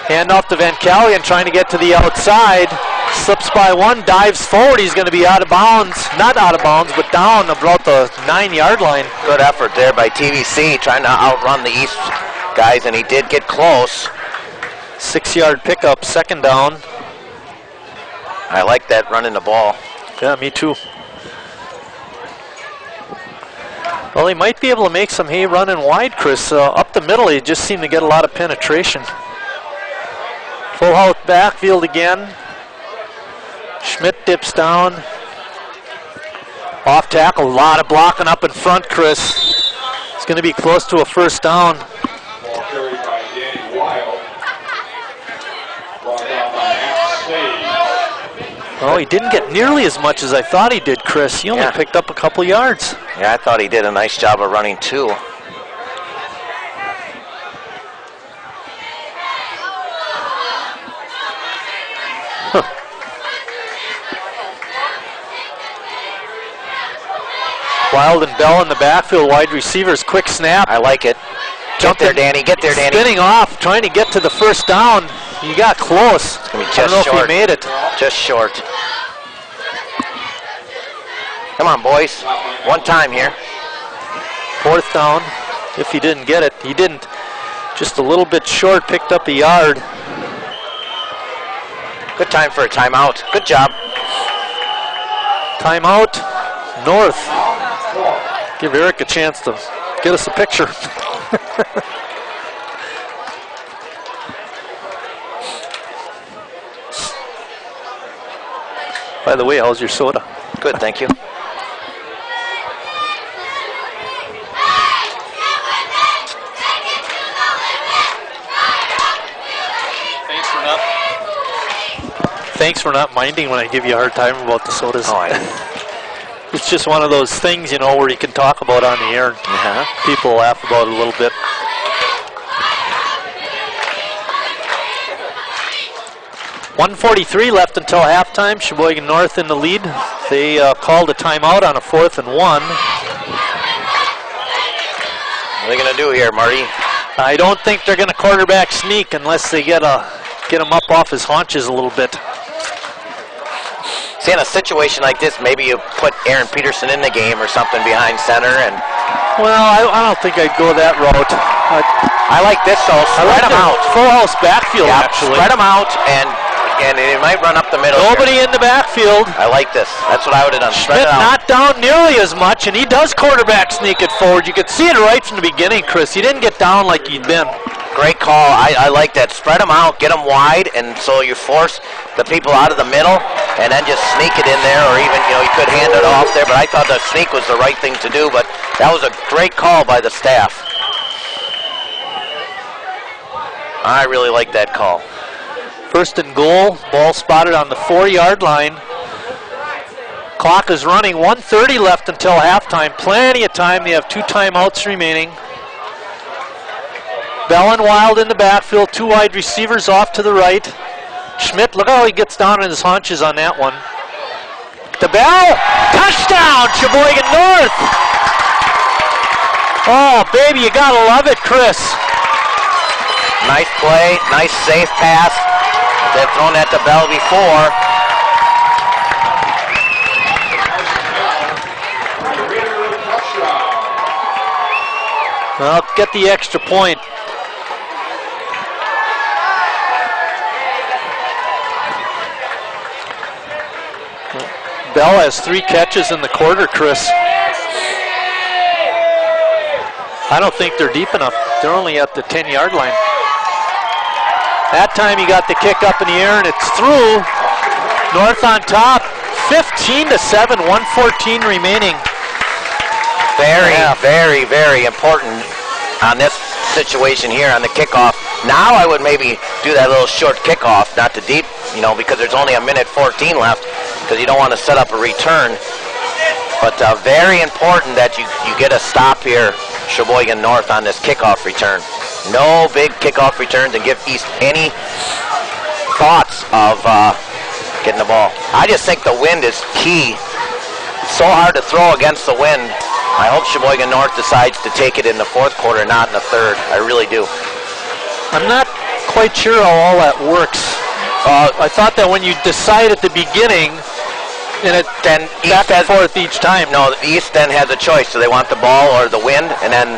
Hand off to Van Callian, trying to get to the outside. Slips by one, dives forward. He's going to be out of bounds. Not out of bounds, but down about the 9-yard line. Good effort there by TVC, trying to outrun the East guys, and he did get close. 6-yard pickup, 2nd down. I like that running the ball. Yeah, me too. Well, he might be able to make some hay running wide, Chris. Up the middle, he just seemed to get a lot of penetration. Full house backfield again. Schmidt dips down. Off tackle, a lot of blocking up in front, Chris. It's going to be close to a first down. Ball carried by Danny Wild. Brought down by half save. Oh, he didn't get nearly as much as I thought he did, Chris. He only picked up a couple yards. Yeah, I thought he did a nice job of running too. Wild and Bell in the backfield, wide receivers, quick snap. I like it. Get there, Danny. Get there, Danny. Spinning off, trying to get to the first down. He got close. It's going to be I just don't know short. if he made it. Just short. Come on, boys. One time here. 4th down, if he didn't get it. He didn't. Just a little bit short, picked up a yard. Good time for a timeout. Good job. Timeout, North. Give Eric a chance to get us a picture. By the way, how's your soda? Good, thank you. Thanks for not minding when I give you a hard time about the sodas. Oh, It's just one of those things, you know, where you can talk about on the air. People laugh about it a little bit. .143 left until halftime. Sheboygan North in the lead. They called a timeout on a 4th and 1. What are they going to do here, Marty? I don't think they're going to quarterback sneak unless they get him up off his haunches a little bit. See, in a situation like this, maybe you put Aaron Peterson in the game or something behind center. And well, I don't think I'd go that route. I like this, though. Spread them out. Full house backfield, actually. Spread them out, and it might run up the middle. Nobody in the backfield. I like this. That's what I would have done. Spread Schmidt it out. not down nearly as much, and he does quarterback sneak it forward. You could see it right from the beginning, Chris. He didn't get down like he'd been. Great call. I like that. Spread them out, get them wide, and so you force the people out of the middle, and then just sneak it in there, or even, you could hand it off there, but I thought the sneak was the right thing to do, but that was a great call by the staff. I really like that call. 1st and goal, ball spotted on the 4-yard line. Clock is running, 1:30 left until halftime. Plenty of time. They have 2 timeouts remaining. Bell and Wild in the backfield, 2 wide receivers off to the right. Schmidt, look how he gets down on his haunches on that one. The Bell, touchdown, Sheboygan North. Oh, baby, you gotta love it, Chris. Nice play, nice safe pass. They've thrown that to Bell before. Well, get the extra point. Bell has 3 catches in the quarter, Chris. I don't think they're deep enough. They're only at the 10-yard line. That time he got the kick up in the air, and it's through. North on top, 15-7, 1:14 remaining. Very, very important on this situation here on the kickoff. Now I would maybe do that little short kickoff, not too deep, you know, because there's only 1:14 left, because you don't want to set up a return. But very important that you get a stop here, Sheboygan North, on this kickoff return. No big kickoff returns, and give East any thoughts of getting the ball. I just think the wind is key. It's so hard to throw against the wind. I hope Sheboygan North decides to take it in the fourth quarter, not in the third. I really do. I'm not quite sure how all that works. I thought that when you decide at the beginning, and it then back and forth each time. No, the East then has a choice. Do they want the ball or the wind? And then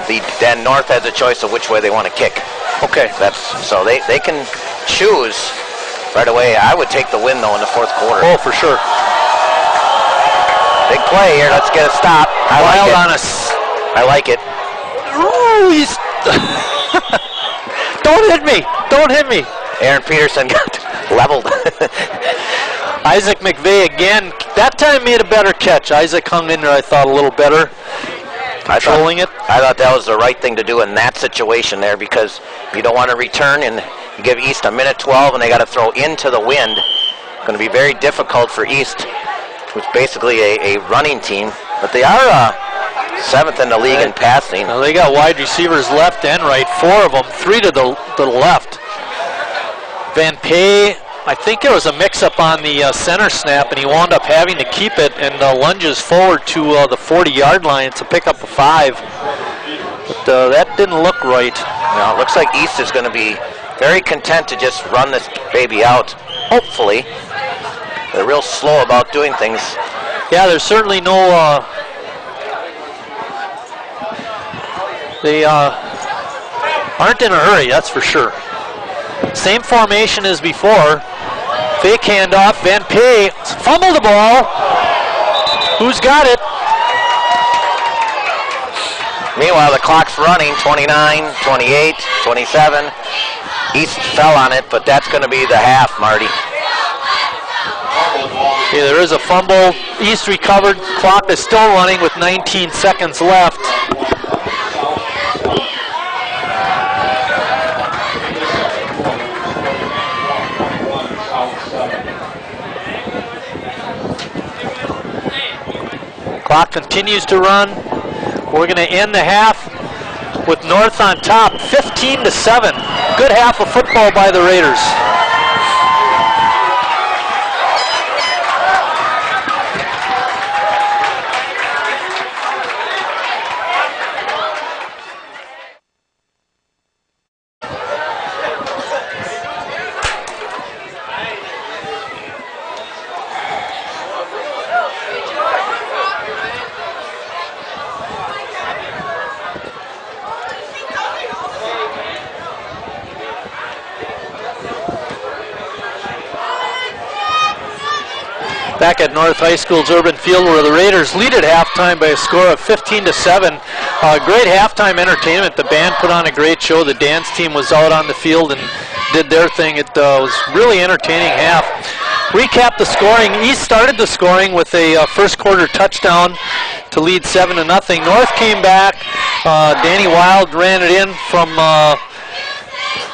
North has a choice of which way they want to kick. Okay. So they can choose right away. I would take the wind, though, in the fourth quarter. Oh, for sure. Big play here. Let's get a stop. Wild on us. I like it. Ooh, he's Don't hit me. Don't hit me. Aaron Peterson got leveled. Isaac McVeigh again. That time made a better catch. Isaac hung in there, I thought, a little better. Controlling it. I thought that was the right thing to do in that situation there, because you don't want to return, and you give East 1:12, and they got to throw into the wind. It's going to be very difficult for East, who's basically a running team. But they are 7th in the league in passing. Now they got wide receivers left and right, 4 of them, 3 to the left. Van Pay, I think there was a mix-up on the center snap, and he wound up having to keep it, and lunges forward to the 40-yard line to pick up a 5. But that didn't look right. No, it looks like East is going to be very content to just run this baby out, hopefully. They're real slow about doing things. Yeah, there's certainly no... they aren't in a hurry, that's for sure. Same formation as before. Fake handoff. Van Pay fumbled the ball. Who's got it? Meanwhile, the clock's running. 29, 28, 27. East fell on it, but that's going to be the half, Marty. Okay, there is a fumble. East recovered. Clock is still running with 19 seconds left. Clock continues to run. We're going to end the half with North on top, 15-7. Good half of football by the Raiders. Back at North High School's Urban Field, where the Raiders lead at halftime by a score of 15-7. Great halftime entertainment. The band put on a great show. The dance team was out on the field and did their thing. It was really entertaining half. Recap the scoring. East started the scoring with a first quarter touchdown to lead 7-0. North came back. Danny Wild ran it in from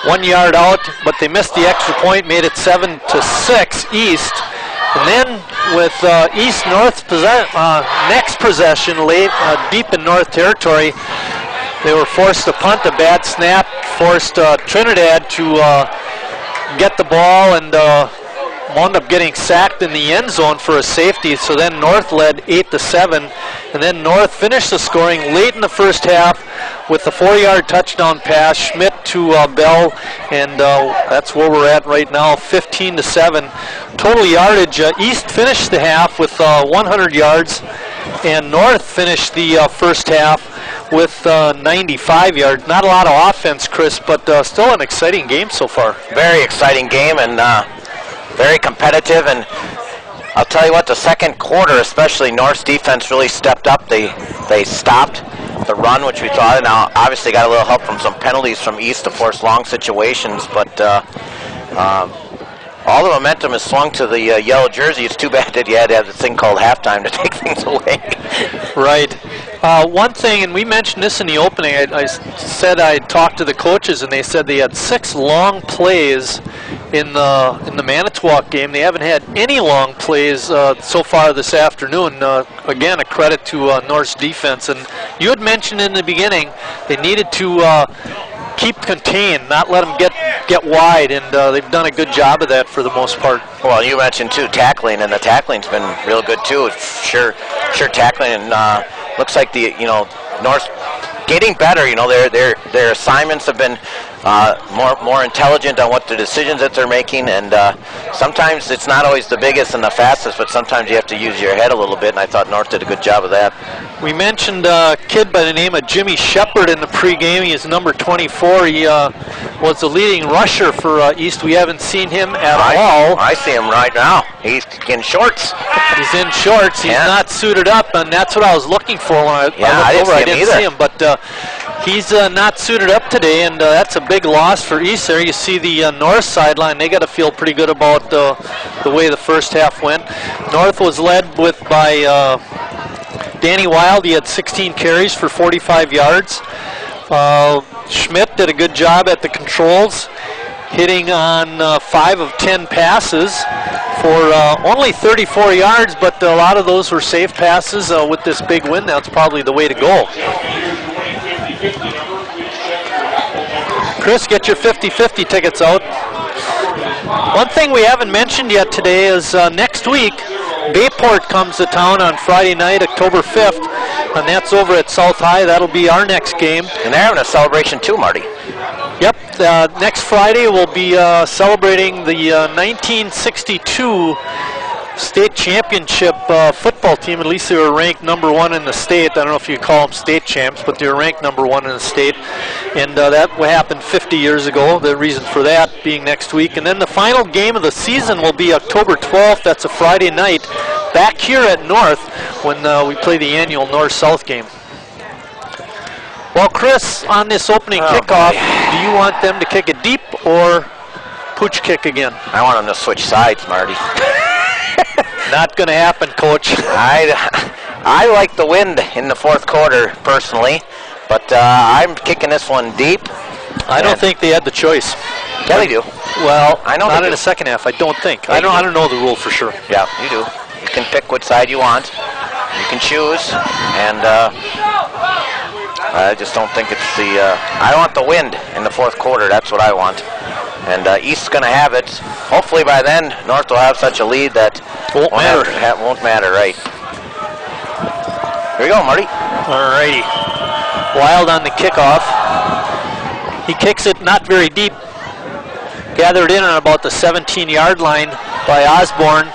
1 yard out, but they missed the extra point, made it 7-6 East. And then with East-North next possession, late deep in North territory, they were forced to punt. A bad snap forced Trinidad to get the ball and wound up getting sacked in the end zone for a safety. So then North led 8-7, and then North finished the scoring late in the first half with the 4-yard touchdown pass, Schmidt to Bell, and that's where we're at right now, 15-7. Total yardage, East finished the half with 100 yards, and North finished the first half with 95 yards. Not a lot of offense, Chris, but still an exciting game so far. Very exciting game, and very competitive, and I'll tell you what, the second quarter, especially North's defense really stepped up. They stopped the run, which we thought. Now, obviously, got a little help from some penalties from East to force long situations, but all the momentum is swung to the yellow jersey. It's too bad that you had to have this thing called halftime to take things away. Right. One thing, and we mentioned this in the opening, I said I talked to the coaches, and they said they had 6 long plays in the Manitowoc game. They haven't had any long plays so far this afternoon. Again, a credit to North's defense. And you had mentioned in the beginning they needed to keep contained, not let them get wide, and they've done a good job of that for the most part. Well, you mentioned too tackling, and the tackling's been real good too. Sure tackling, and looks like North getting better. Their assignments have been more intelligent on what the decisions that they're making, and sometimes it's not always the biggest and the fastest, but sometimes you have to use your head a little bit, and I thought North did a good job of that. We mentioned a kid by the name of Jimmy Shepard in the pregame. He is number 24. He was the leading rusher for East. We haven't seen him at all. I see him right now. He's in shorts. He's in shorts. He's not suited up, and that's what I was looking for when I looked over. I didn't see him, but he's not suited up today, and that's a big loss for East there. You see the North sideline. They got to feel pretty good about the way the first half went. North was led by Danny Wild. He had 16 carries for 45 yards. Schmidt did a good job at the controls, hitting on 5 of 10 passes for only 34 yards, but a lot of those were safe passes. With this big win, that's probably the way to go. Chris, get your 50-50 tickets out. One thing we haven't mentioned yet today is next week, Bayport comes to town on Friday night, October 5th, and that's over at South High. That'll be our next game. And they're having a celebration too, Marty. Yep, next Friday we'll be celebrating the 1962 state championship football team. At least they were ranked number 1 in the state. I don't know if you call them state champs, but they were ranked number 1 in the state. And that happened 50 years ago. The reason for that being next week. And then the final game of the season will be October 12th. That's a Friday night back here at North when we play the annual North-South game. Well, Chris, on this opening kickoff, do you want them to kick it deep or pooch kick again? I want them to switch sides, Marty. Not going to happen, Coach. I like the wind in the fourth quarter, personally, but I'm kicking this one deep. I don't think they had the choice. Yeah, they do. Well, I know not in the second half, I don't think. I don't know the rule for sure. Yeah, you do. You can pick which side you want. You can choose, and I just don't think it's I want the wind in the fourth quarter. That's what I want. And East's going to have it. Hopefully by then, North will have such a lead that won't matter, right? Here we go, Marty. All righty. Wild on the kickoff. He kicks it not very deep. Gathered in on about the 17-yard line by Osborne,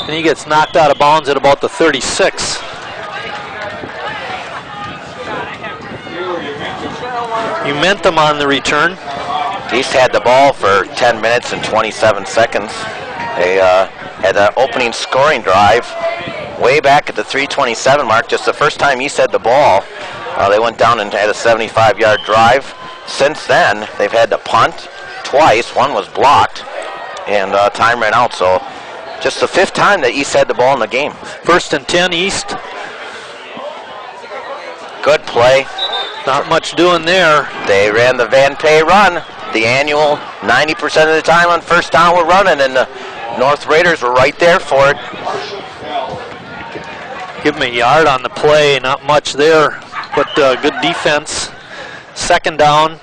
and he gets knocked out of bounds at about the 36. Umentum on the return. East had the ball for 10 minutes and 27 seconds. They had an opening scoring drive way back at the 3:27 mark. Just the first time East had the ball, they went down and had a 75-yard drive. Since then, they've had to punt twice. One was blocked, and time ran out. So just the 5th time that East had the ball in the game. 1st and 10 East. Good play. Not much doing there. They ran the Van Pay run. The annual 90% of the time on first down we're running, and the North Raiders were right there for it. Give them a yard on the play, not much there, but good defense. 2nd down.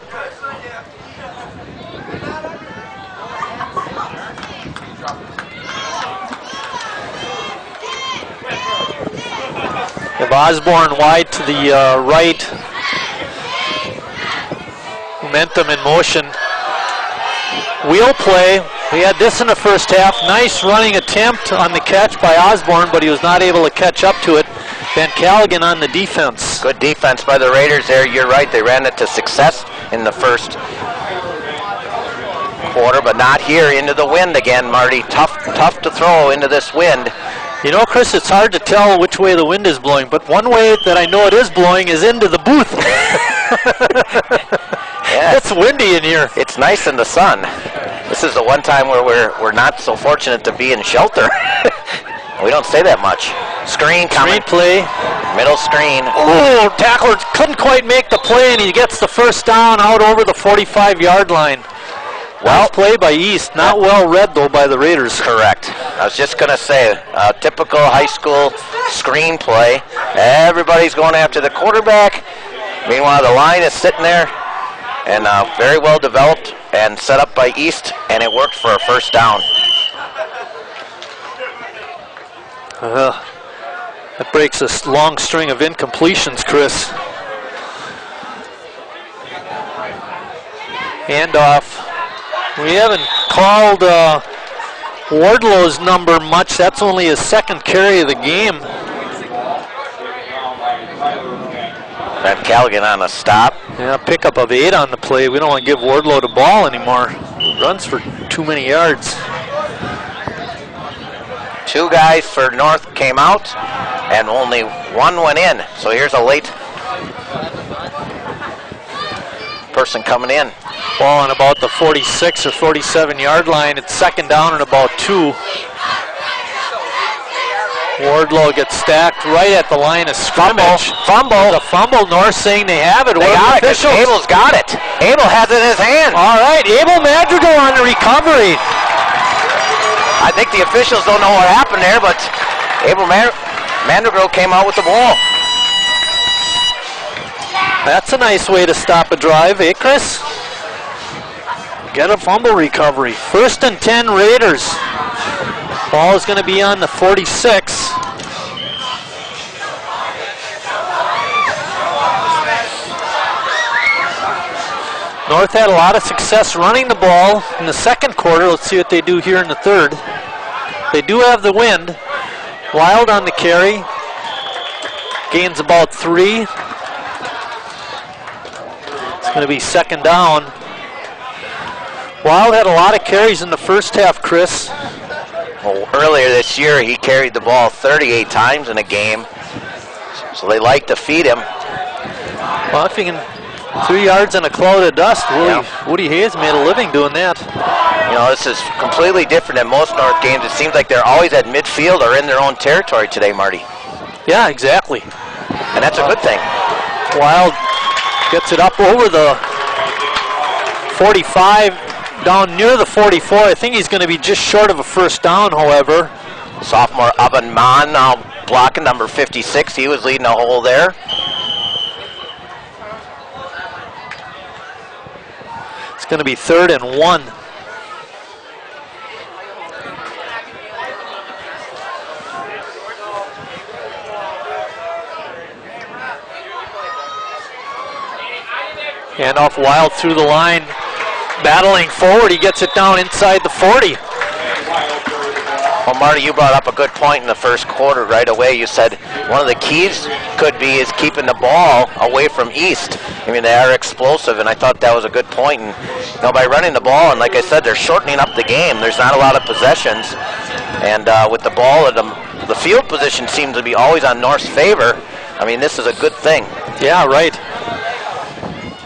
Have Osborne wide to the right. Momentum in motion. Wheel play. We had this in the first half. Nice running attempt on the catch by Osborne, but he was not able to catch up to it. Van Callaghan on the defense. Good defense by the Raiders there. You're right. They ran it to success in the first quarter, but not here. Into the wind again, Marty. Tough to throw into this wind. You know, Chris, it's hard to tell which way the wind is blowing, but one way that I know it is blowing is into the booth. Yeah, it's windy in here. It's nice in the sun. This is the one time where we're not so fortunate to be in shelter. We don't say that much. Screen coming. Screen play. Middle screen. Oh, tackler couldn't quite make the play, and he gets the first down out over the 45-yard line. Well play by East. Not well read, though, by the Raiders. Correct. I was just going to say, typical high school screen play. Everybody's going after the quarterback. Meanwhile, the line is sitting there, and very well developed and set up by East, and it worked for a first down. That breaks a long string of incompletions, Chris. Handoff. We haven't called Wardlow's number much. That's only his second carry of the game. Van Callaghan on a stop. Yeah, pickup of 8 on the play. We don't want to give Wardlow the ball anymore. Runs for too many yards. 2 guys for North came out, and only 1 went in. So here's a late person coming in. Ball on about the 46 or 47-yard line. It's second down and about 2. Wardlow gets stacked right at the line of scrimmage. Fumble. The fumble. North saying they have it. They got it. Abel's got it. Abel has it in his hand. All right, Abel Madrigal on the recovery. I think the officials don't know what happened there, but Abel Madrigal came out with the ball. That's a nice way to stop a drive, eh, Chris? Get a fumble recovery. 1st and 10 Raiders. Ball is going to be on the 46. North had a lot of success running the ball in the second quarter. Let's see what they do here in the third. They do have the wind. Wild on the carry. Gains about 3. It's going to be second down. Wild had a lot of carries in the first half, Chris. Well, earlier this year, he carried the ball 38 times in a game, so they like to feed him. Well, if he can, 3 yards in a cloud of dust, Woody Hayes made a living doing that. You know, this is completely different than most North games. It seems like they're always at midfield or in their own territory today, Marty. Yeah, exactly. And that's a good thing. Wild gets it up over the 45, down near the 44. I think he's going to be just short of a first down, however. Sophomore Aban Man now blocking number 56. He was leading a hole there. It's going to be 3rd and 1. Handoff Wild through the line, battling forward. He gets it down inside the 40. Well, Marty, you brought up a good point in the first quarter right away. You said one of the keys could be is keeping the ball away from East. I mean, they are explosive, and I thought that was a good point. And you know, by running the ball, and like I said, they're shortening up the game. There's not a lot of possessions, and with the ball, the field position seems to be always on North's favor. I mean, this is a good thing. Yeah, right.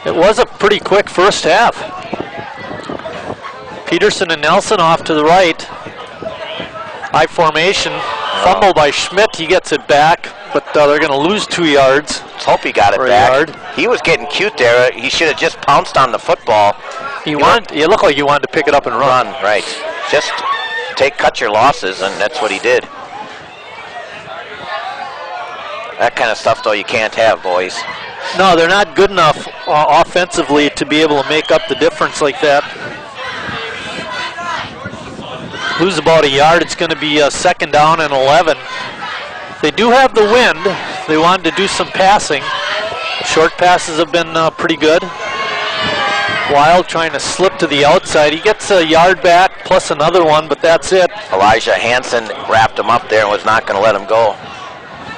It was a pretty quick first half. Peterson and Nelson off to the right. High formation. Fumble by Schmidt. He gets it back, but they're going to lose 2 yards. Let's hope he got it back. He was getting cute there. He should have just pounced on the football. It looked like he wanted to pick it up and run. Right. Just cut your losses, and that's what he did. That kind of stuff, though, you can't have, boys. No, they're not good enough offensively to be able to make up the difference like that. Lose about a yard. It's going to be a second down and 11. They do have the wind. They wanted to do some passing. Short passes have been pretty good. Wild trying to slip to the outside. He gets a yard back plus another one, but that's it. Elijah Hansen wrapped him up there and was not going to let him go.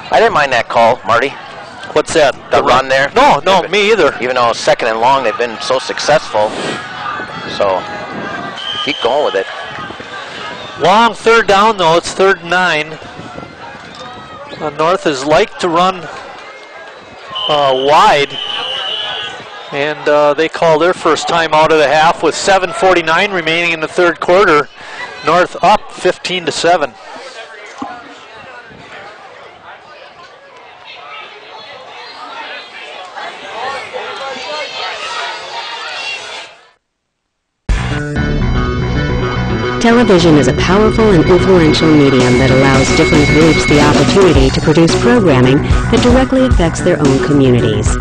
I didn't mind that call, Marty. What's that? The run there? No, me either. Even though it's second and long, they've been so successful. So, keep going with it. Long third down, though. It's 3rd and 9. North has liked to run wide, and they call their first time out of the half with 7:49 remaining in the third quarter. North up 15-7. Television is a powerful and influential medium that allows different groups the opportunity to produce programming that directly affects their own communities.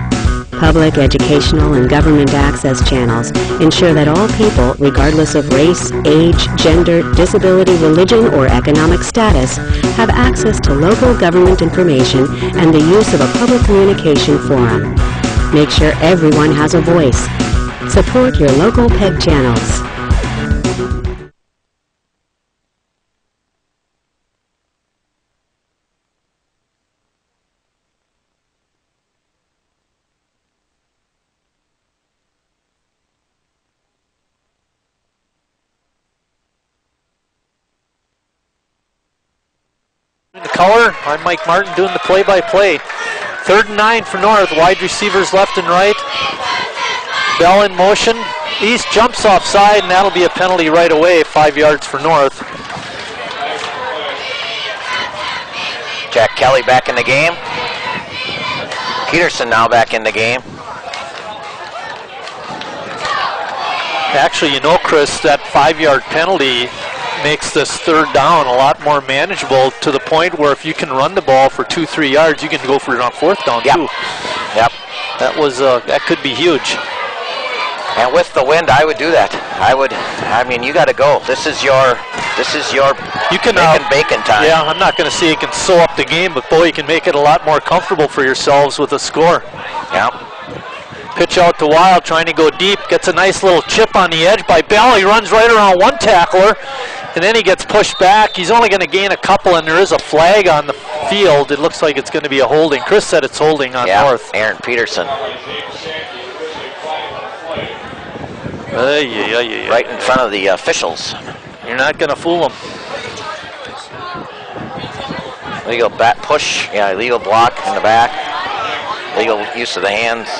Public, educational, and government access channels ensure that all people, regardless of race, age, gender, disability, religion, or economic status, have access to local government information and the use of a public communication forum. Make sure everyone has a voice. Support your local PEG channels. The color, I'm Mike Martin doing the play-by-play. 3rd and 9 for North, wide receivers left and right. Bell in motion. East jumps offside, and that'll be a penalty right away, 5 yards for North. Jack Kelly back in the game. Peterson now back in the game. Actually, you know, Chris, that 5-yard penalty makes this 3rd down a lot more manageable, to the point where if you can run the ball for 2-3 yards, you can go for it on 4th down too. Yep. That could be huge. And with the wind, I would do that. I mean, you got to go. This is your bacon time. Yeah, I'm not going to say you can sew up the game, but boy, you can make it a lot more comfortable for yourselves with a score. Yeah. Pitch out to Wild, trying to go deep. Gets a nice little chip on the edge by Bell. He runs right around one tackler, and then he gets pushed back. He's only going to gain a couple, and there is a flag on the field. It looks like it's going to be a holding. Chris said it's holding on North. Aaron Peterson. Right in front of the officials. You're not going to fool them. Legal bat push. Yeah, illegal block in the back. Legal use of the hands.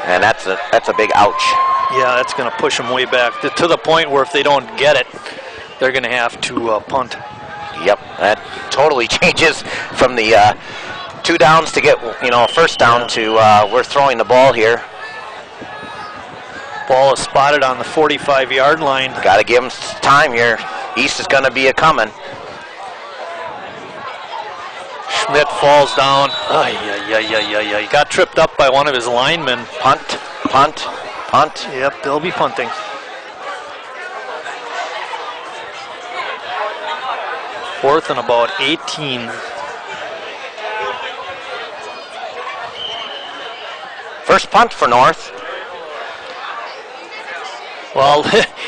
And that's a big ouch. Yeah, that's going to push them way back to the point where if they don't get it, they're going to have to punt. Yep, that totally changes from the 2 downs to get a 1st down to we're throwing the ball here. Ball is spotted on the 45-yard line. Got to give them time here. East is going to be coming. Schmidt falls down. He got tripped up by one of his linemen. Punt. Yep, they'll be punting. Fourth and about 18. First punt for North. Well,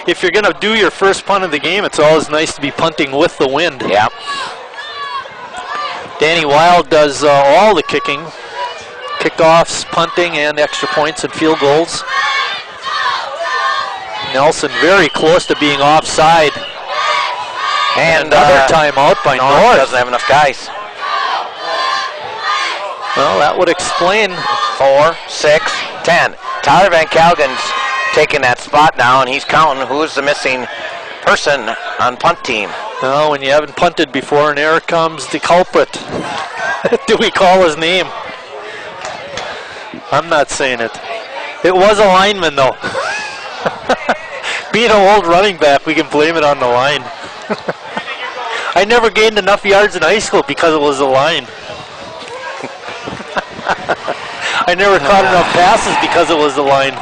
if you're going to do your first punt of the game, it's always nice to be punting with the wind. Yeah. Danny Wild does all the kicking. Kickoffs, punting, and extra points and field goals. Nelson very close to being offside. And another timeout by North. Doesn't have enough guys. Well, that would explain. 4, 6, 10. Tyler Van Calgan's taking that spot now, and he's counting who's the missing person on punt team. Well, when you haven't punted before, and here comes the culprit. Do we call his name? I'm not saying it. It was a lineman, though. Being an old running back, we can blame it on the line. I never gained enough yards in high school because it was a line. I never caught enough passes because it was the line.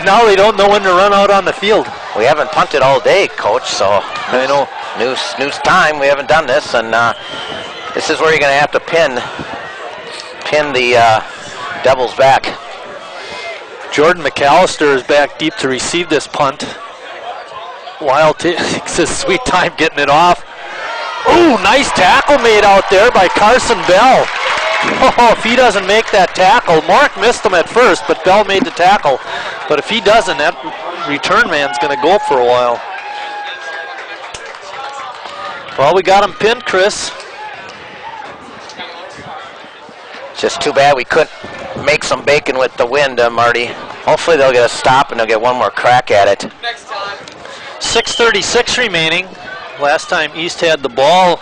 Now they don't know when to run out on the field. We haven't punted all day, Coach, so I know news time. We haven't done this, and this is where you're going to have to pin the Devils back. Jordan McAllister is back deep to receive this punt. Wild takes his sweet time getting it off. Ooh, nice tackle made out there by Carson Bell. Oh, if he doesn't make that tackle, Mark missed him at first, but Bell made the tackle. But if he doesn't, that return man's going to go for a while. Well, we got him pinned, Chris. Just too bad we couldn't make some bacon with the wind, Marty. Hopefully they'll get a stop and they'll get one more crack at it. 6:36 remaining. Last time East had the ball,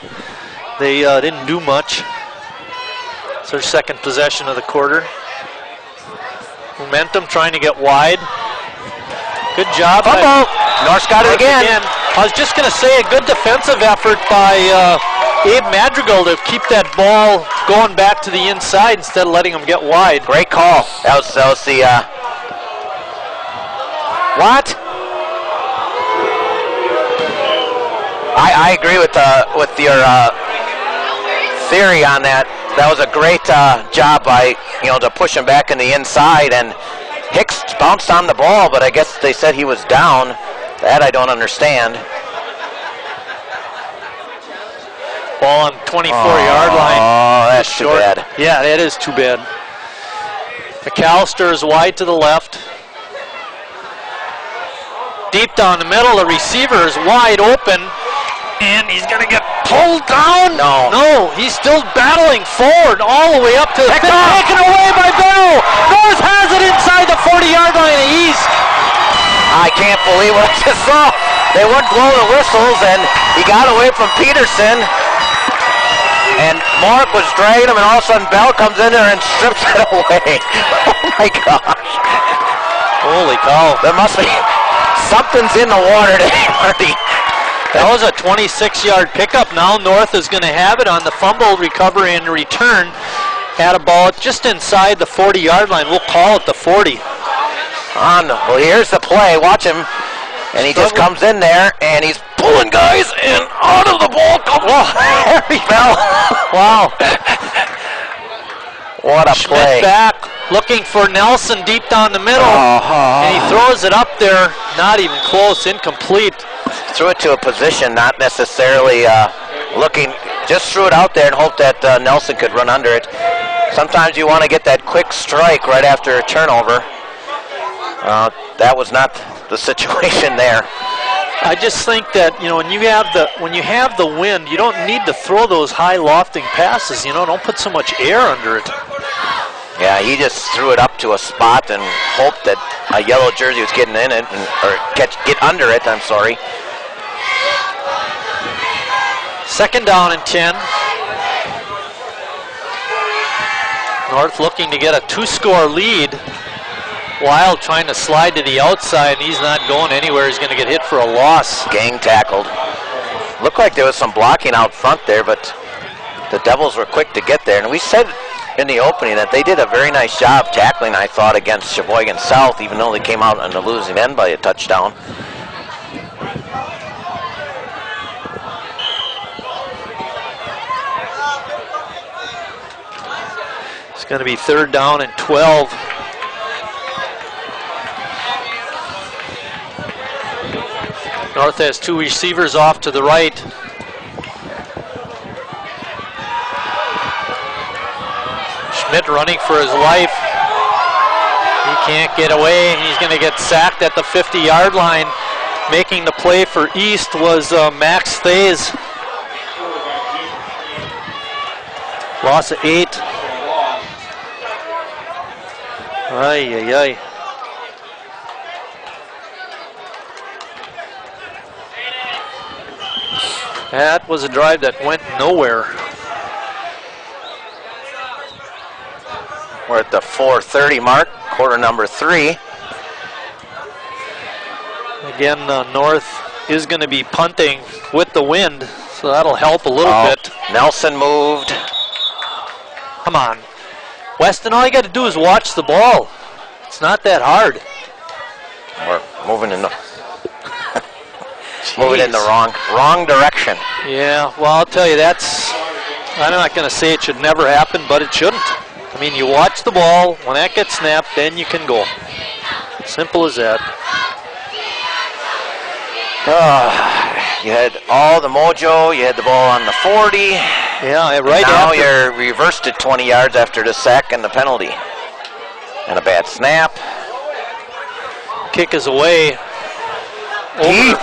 they didn't do much. It's their second possession of the quarter. Momentum trying to get wide. Good job. Fumble. North's got it again. I was just going to say a good defensive effort by Abe Madrigal to keep that ball going back to the inside instead of letting him get wide. Great call. That was the what? I agree with your theory on that. That was a great job by to push him back in the inside, and Hicks bounced on the ball, but I guess they said he was down. That I don't understand. Ball on 24-yard line. Oh, that's too bad. Yeah, that is too bad. McAllister is wide to the left. Deep down the middle, the receiver is wide open, and he's going to get pulled down. No, he's still battling forward all the way up to the fifth. Taken away by Bell. North has it inside the 40-yard line of East. I can't believe what I just saw. They wouldn't blow the whistles, and he got away from Peterson. And Mark was dragging him, and all of a sudden Bell comes in there and strips it away. Oh my gosh. Holy cow. There must be something's in the water today, Marty. That was a 26-yard pickup. Now North is going to have it on the fumble recovery and return. Had a ball just inside the 40-yard line. We'll call it the 40. Well, here's the play. Watch him. And he just comes in there, and he's pulling guys, and out of the ball comes Harry Bell. Wow. What a Schmidt play. back, looking for Nelson deep down the middle. And he throws it up there, not even close, incomplete. Threw it to a position, not necessarily looking, just threw it out there and hoped that Nelson could run under it. Sometimes you want to get that quick strike right after a turnover. That was not the situation there. I just think that when you have the wind, you don't need to throw those high lofting passes. Don't put so much air under it. Yeah, he just threw it up to a spot and hoped that a yellow jersey was getting in it or get under it. I'm sorry. Second down and 10. North looking to get a 2-score lead. Wild trying to slide to the outside, and he's not going anywhere. He's going to get hit for a loss. Gang tackled. Looked like there was some blocking out front there, but the Devils were quick to get there. And we said in the opening that they did a very nice job tackling, I thought, against Sheboygan South, even though they came out on the losing end by a touchdown. It's going to be third down and 12. North has two receivers off to the right. Schmidt running for his life. He can't get away. He's going to get sacked at the 50-yard line. Making the play for East was Max Thays. Loss of 8. Ay, ay, ay. That was a drive that went nowhere. We're at the 4:30 mark, quarter number 3. Again, North is going to be punting with the wind, so that'll help a little bit. Nelson moved. Come on. Weston, all you got to do is watch the ball. It's not that hard. We're moving in the moving in the wrong direction. Yeah, well, I'll tell you, I'm not going to say it should never happen, but it shouldn't. I mean, you watch the ball. When that gets snapped, then you can go. Simple as that. You had all the mojo. You had the ball on the 40. Yeah, right. Now you're reversed it 20 yards after the sack and the penalty. And a bad snap. Kick is away. Deep.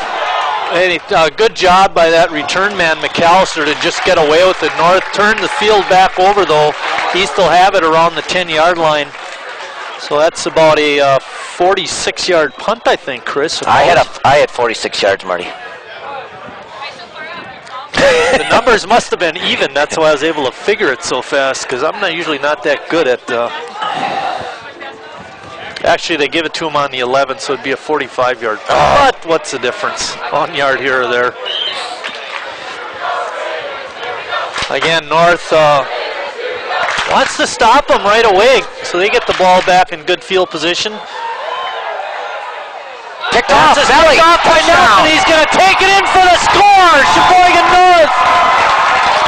Hey, good job by that return man, McAllister, to just get away with it. North turned the field back over, though. East will have it around the 10-yard line. So that's about a 46-yard punt, I think, Chris. I had 46 yards, Marty. The numbers must have been even. That's why I was able to figure it so fast, because I'm usually not that good at... Actually, they give it to him on the 11, so it'd be a 45-yard. But what's the difference? 1 yard here or there. Again, North wants to stop them right away, so they get the ball back in good field position. Picked off, Picked off by Nelson. He's going to take it in for the score. Sheboygan North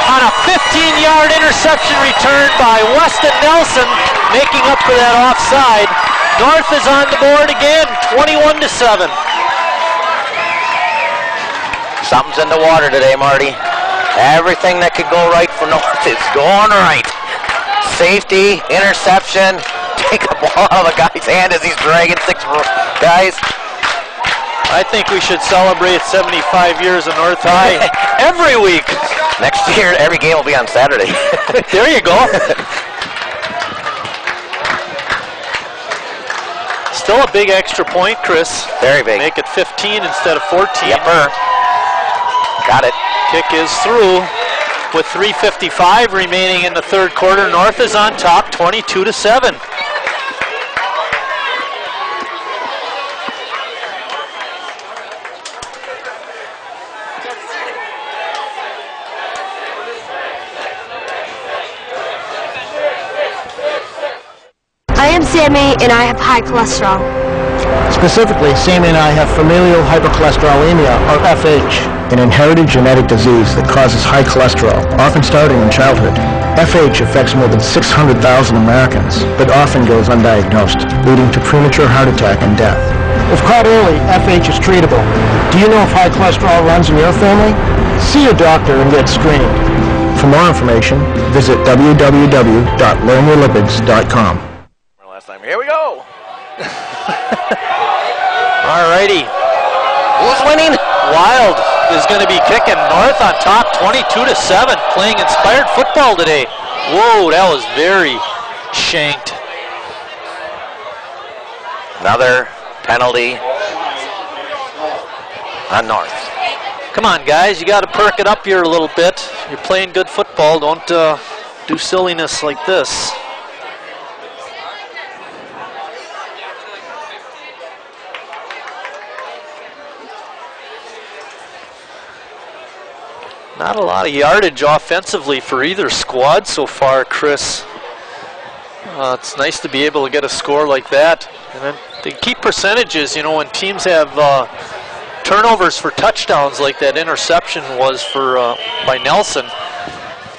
on a 15-yard interception return by Weston Nelson, making up for that offside. North is on the board again, 21-7. Something's in the water today, Marty. Everything that could go right for North is going right. Safety, interception, take the ball out of the guy's hand as he's dragging 6 guys. I think we should celebrate 75 years of North High every week. Next year, every game will be on Saturday. There you go. Still a big extra point, Chris. Very big. Make it 15 instead of 14. Yepper. Got it. Kick is through with 3:55 remaining in the third quarter. North is on top, 22-7. I am Sammy, and I have high cholesterol. Specifically, Sammy and I have familial hypercholesterolemia, or FH, an inherited genetic disease that causes high cholesterol, often starting in childhood. FH affects more than 600,000 Americans, but often goes undiagnosed, leading to premature heart attack and death. If caught early, FH is treatable. Do you know if high cholesterol runs in your family? See your doctor and get screened. For more information, visit www.learnyourlipids.com. Here we go. All righty. Who's winning? Wild is going to be kicking. North on top, 22-7, playing inspired football today. Whoa, that was very shanked. Another penalty on North. Come on, guys, you got to perk it up here a little bit. You're playing good football. Don't do silliness like this. Not a lot of yardage offensively for either squad so far, Chris. It's nice to be able to get a score like that. And then the key percentages, you know, when teams have turnovers for touchdowns like that interception was for by Nelson,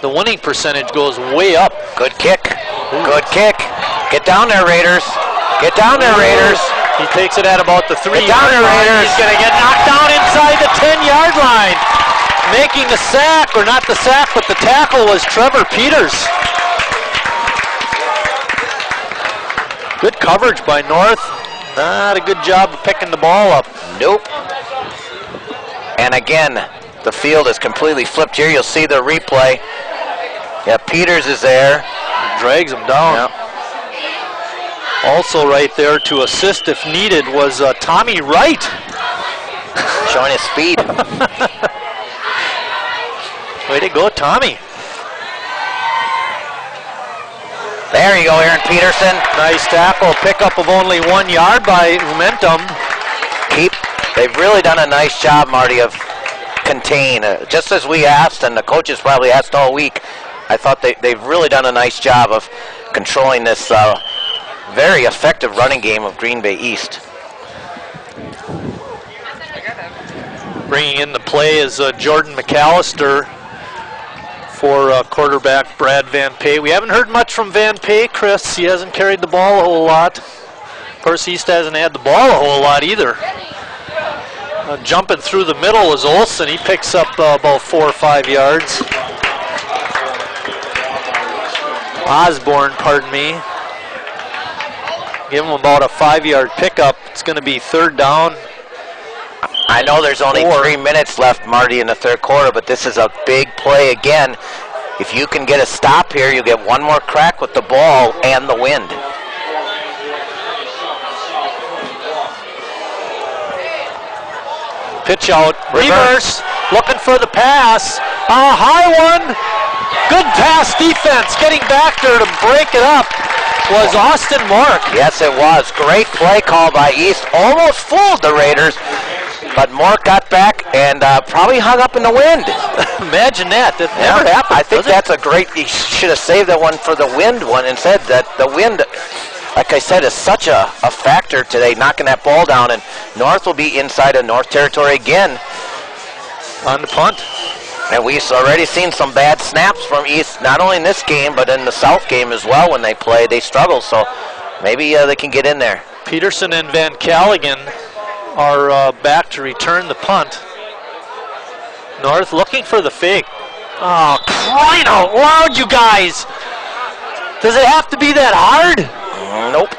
the winning percentage goes way up. Good kick. Ooh. Good kick. Get down there, Raiders. Get down there, Raiders. He takes it at about the 3-yard line. Raiders. He's going to get knocked down inside the 10-yard line. Making the sack, or not the sack, but the tackle was Trevor Peters. Good coverage by North. Not a good job of picking the ball up. Nope. And again, the field is completely flipped here. You'll see the replay. Yeah, Peters is there. Drags him down. Yep. Also right there to assist if needed was Tommy Wright. Showing his speed. Way to go, Tommy. There you go, Aaron Peterson. Nice tackle. Pickup of only 1 yard by Momentum. They've really done a nice job, Marty, of contain. Just as we asked, and the coaches probably asked all week, I thought they've really done a nice job of controlling this very effective running game of Green Bay East. Bringing in the play is Jordan McAllister for quarterback Brad Van Pay. We haven't heard much from Van Pay, Chris. He hasn't carried the ball a whole lot. Of course, East hasn't had the ball a whole lot either. Jumping through the middle is Olsen. He picks up about 4 or 5 yards. Osborne, pardon me. Give him about a 5-yard pickup. It's going to be third down. I know there's only 3 minutes left, Marty, in the third quarter, but this is a big play again. If you can get a stop here, you get one more crack with the ball and the wind. Pitch out, reverse, looking for the pass. A high one. Good pass defense. Getting back there to break it up was Austin Mork. Yes, it was. Great play call by East. Almost fooled the Raiders, but Mork got back and probably hung up in the wind. Imagine that. That never happened. I think that's a great, he should have saved that one for the wind one and said that the wind, like I said, is such a factor today, knocking that ball down, and North will be inside of North territory again. On the punt. And we've already seen some bad snaps from East, not only in this game, but in the South game as well. When they play, they struggle, so maybe they can get in there. Peterson and Van Calligan are back to return the punt. North looking for the fake. Oh, crying out loud, you guys! Does it have to be that hard? Nope.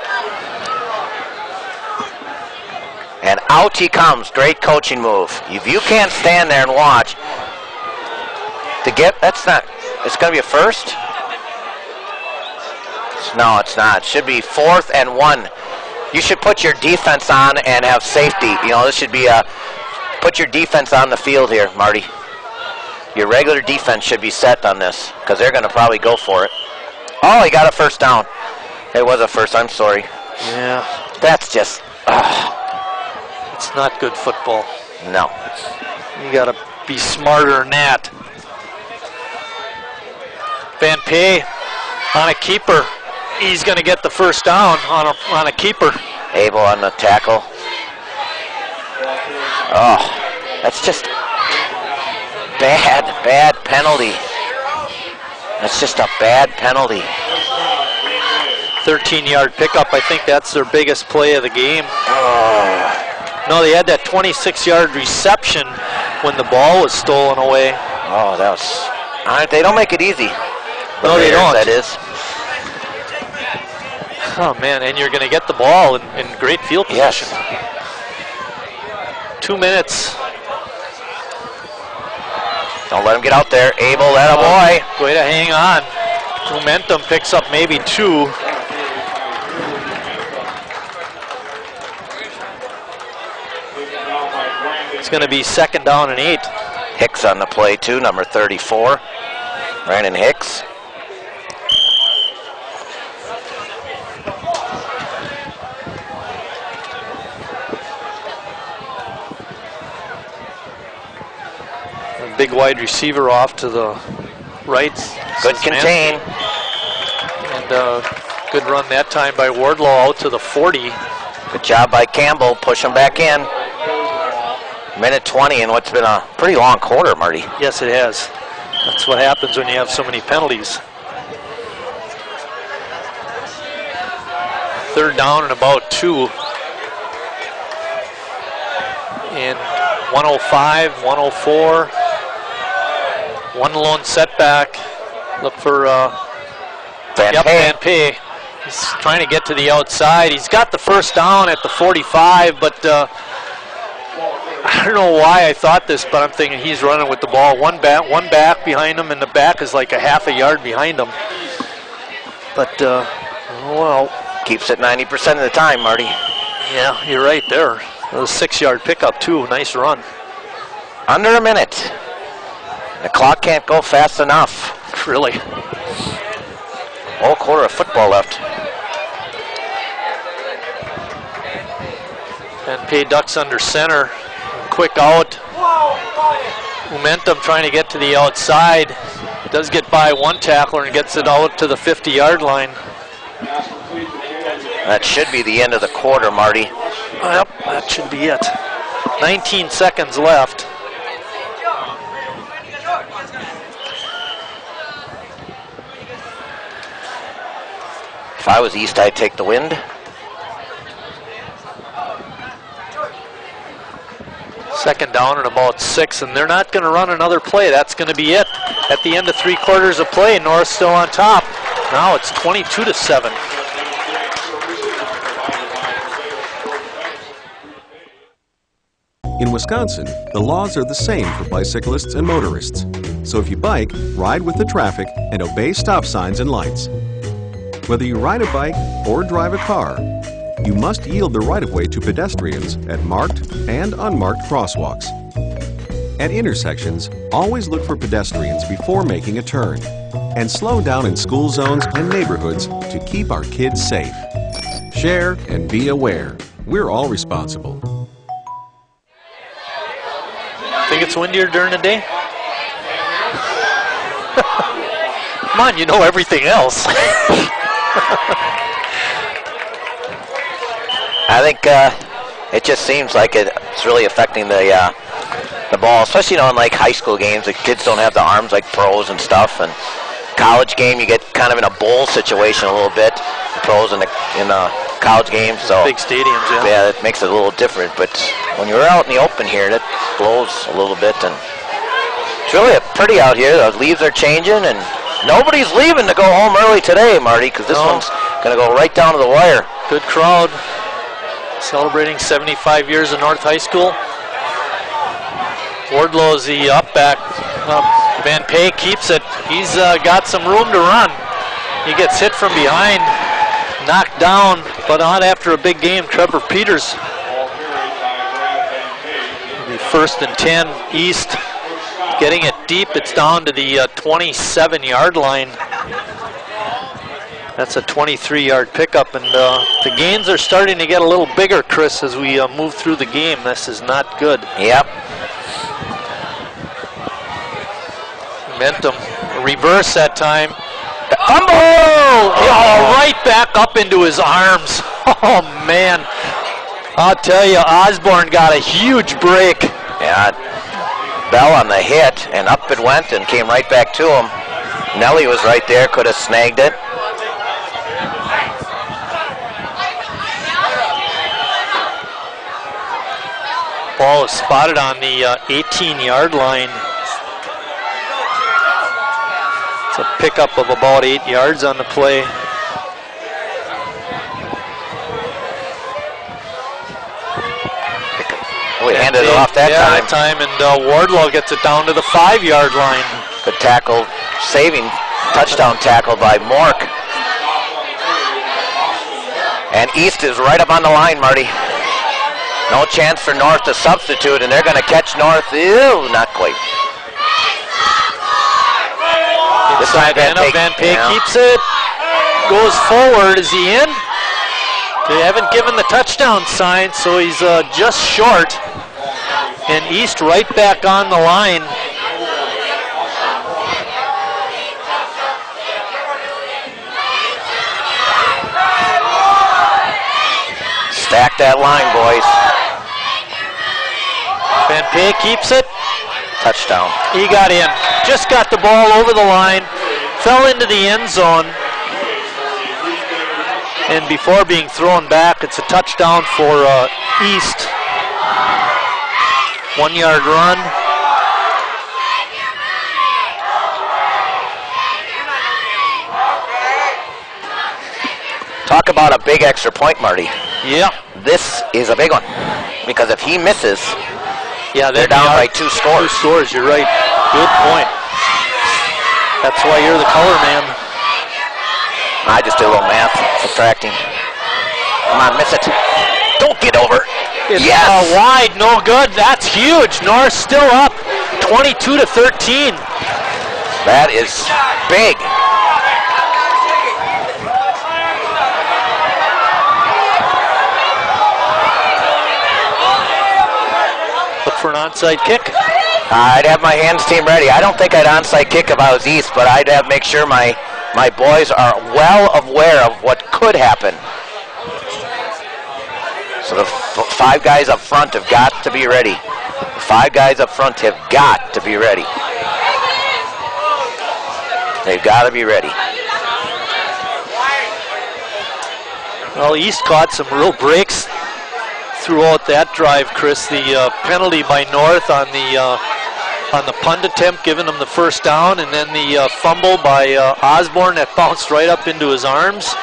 And out he comes. Great coaching move. If you can't stand there and watch, to get, that's not, it's going to be a first? No, it's not. It should be 4th and 1. You should put your defense on and have safety. You know, this should be a, put your defense on the field here, Marty. Your regular defense should be set on this because they're going to probably go for it. Oh, he got a first down. It was a first, I'm sorry. Yeah. That's just, it's not good football. No. You got to be smarter than that. Van Pay on a keeper. He's going to get the first down on a keeper. Abel on the tackle. Oh, that's just bad penalty. That's just a bad penalty. 13-yard pickup. I think that's their biggest play of the game. Oh. No, they had that 26-yard reception when the ball was stolen away. Oh, that was... They don't make it easy. No, they don't. That is. Oh, man, and you're going to get the ball in great field position. Yes. 2 minutes. Don't let him get out there. Abel, that a boy. Way to hang on. Momentum picks up maybe 2. It's going to be 2nd down and 8. Hicks on the play too, number 34. Brandon Hicks. A big wide receiver off to the right. Good contain. And good run that time by Wardlaw out to the 40. Good job by Campbell. Push him back in. Minute 20 in what's been a pretty long quarter, Marty. Yes, it has. That's what happens when you have so many penalties. 3rd down and about 2. And 105, 104. One lone setback. Look for Van Pay. He's trying to get to the outside. He's got the first down at the 45, but I don't know why I thought this, but I'm thinking he's running with the ball. One back behind him, and the back is like a half a yard behind him. But, well. Keeps it 90% of the time, Marty. Yeah, you're right there. A 6-yard pickup, too. Nice run. Under a minute. The clock can't go fast enough. Really. Whole quarter of football left. Van Pay ducks under center. Quick out. Momentum trying to get to the outside. Does get by one tackler and gets it out to the 50-yard line. That should be the end of the quarter, Marty. Yep, that should be it. 19 seconds left. If I was East, I'd take the wind. Second down and about 6, and they're not going to run another play. That's going to be it. At the end of 3 quarters of play, North still on top. Now it's 22-7. In Wisconsin, the laws are the same for bicyclists and motorists. So if you bike, ride with the traffic and obey stop signs and lights. Whether you ride a bike or drive a car, you must yield the right-of-way to pedestrians at marked and unmarked crosswalks. At intersections, always look for pedestrians before making a turn, and slow down in school zones and neighborhoods to keep our kids safe. Share and be aware. We're all responsible. Think it's windier during the day? Come on, you know everything else. I think it just seems like it's really affecting the ball, especially in like high school games. The kids don't have the arms like pros and stuff, and college game you get kind of in a bowl situation a little bit. The pros in the college games, so big stadiums, yeah. Yeah, that makes it a little different. But when you're out in the open here, that blows a little bit, and it's really pretty out here. The leaves are changing, and nobody's leaving to go home early today, Marty, because this one's going to go right down to the wire. Good crowd. Celebrating 75 years of North High School. Wardlow's the up back. Van Pay keeps it. He's got some room to run. He gets hit from behind, knocked down, but not after a big game. Trevor Peters. The 1st and 10 East. Getting it deep. It's down to the 27-yard line. That's a 23-yard pickup, and the gains are starting to get a little bigger, Chris, as we move through the game. This is not good. Yep. Momentum. Reverse that time. Fumble! Oh, right back up into his arms. Oh, man. I'll tell you, Osborne got a huge break. Yeah. Bell on the hit, and up it went and came right back to him. Nelly was right there, could have snagged it. Ball is spotted on the 18-yard line. It's a pickup of about 8 yards on the play. We handed it off that time. And Wardlow gets it down to the 5-yard line. Good tackle, saving touchdown tackle by Mork. And East is right up on the line, Marty. No chance for North to substitute, and they're going to catch North. Ew, not quite. This time Van Pay keeps it. Goes forward. Is he in? They haven't given the touchdown sign, so he's just short. And East right back on the line. Stack that line, boys. Van Pay keeps it. Touchdown. He got in. Just got the ball over the line. Fell into the end zone. And before being thrown back, it's a touchdown for East. 1-yard run. Talk about a big extra point, Marty. Yeah. This is a big one. Because if he misses, they're down by 2 scores. 2 scores, you're right. Good point. That's why you're the color man. I just did a little math, subtracting. Come on, miss it. Don't get over. It's yes! Wide, no good. That's huge. North still up, 22-13. That is big. Look for an onside kick. I'd have my hands team ready. I don't think I'd onside kick if I was East, but I'd have make sure my boys are well aware of what could happen. So the 5 guys up front have got to be ready. The 5 guys up front have got to be ready. They've got to be ready. Well, East caught some real breaks throughout that drive, Chris. The penalty by North on the punt attempt, giving him the first down, and then the fumble by Osborne that bounced right up into his arms.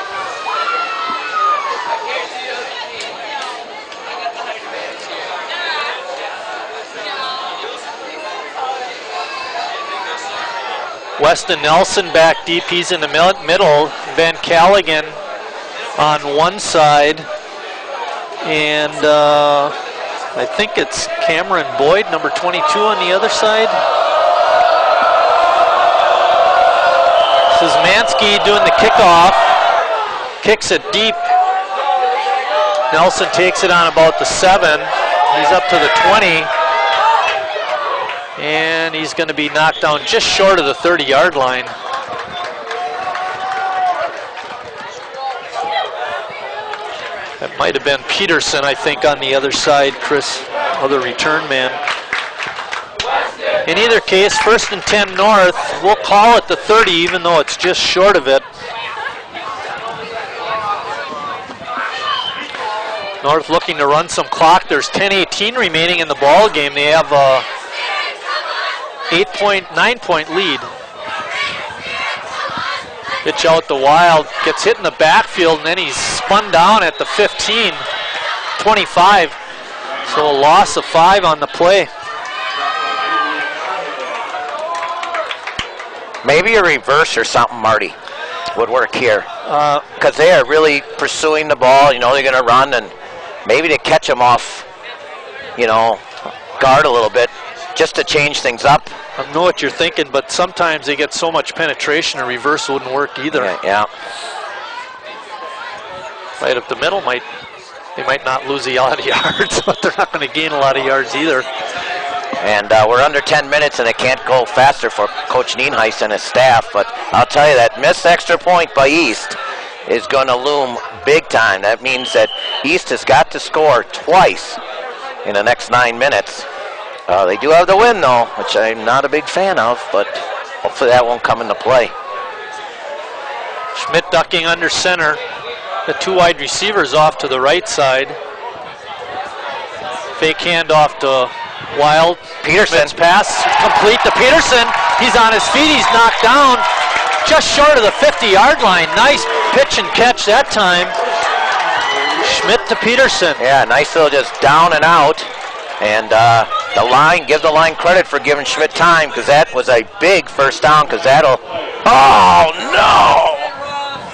Weston Nelson back deep. He's in the middle. Ben Callaghan on one side. And I think it's Cameron Boyd, number 22, on the other side. Szymanski doing the kickoff. Kicks it deep. Nelson takes it on about the 7. He's up to the 20. And he's going to be knocked down just short of the 30-yard line. That might have been Peterson, I think, on the other side, Chris, other return man. In either case, 1st and 10 North. We'll call it the 30, even though it's just short of it. North looking to run some clock. There's 10:18 remaining in the ball game. They have a 9-point lead. Pitch out the Wild, gets hit in the backfield, and then he's spun down at the 15, 25. So a loss of 5 on the play. Maybe a reverse or something, Marty, would work here. Because they are really pursuing the ball. You know, they're going to run, and maybe to catch them off, you know, guard a little bit, just to change things up. I know what you're thinking, but sometimes they get so much penetration, a reverse wouldn't work either. Yeah. Right up the middle, they might not lose a lot of yards, but they're not going to gain a lot of yards either. And we're under 10 minutes, and it can't go faster for Coach Nienhuis and his staff. But I'll tell you, that missed extra point by East is going to loom big time. That means that East has got to score twice in the next 9 minutes. They do have the win, though, which I'm not a big fan of, but hopefully that won't come into play. Schmidt ducking under center. The 2 wide receivers off to the right side. Fake handoff to Wild. Peterson. Pass complete to Peterson. He's on his feet. He's knocked down just short of the 50-yard line. Nice pitch and catch that time. Schmidt to Peterson. Yeah, nice little just down and out. And the line, give the line credit for giving Schmidt time, because that was a big first down, because that'll... Oh, no!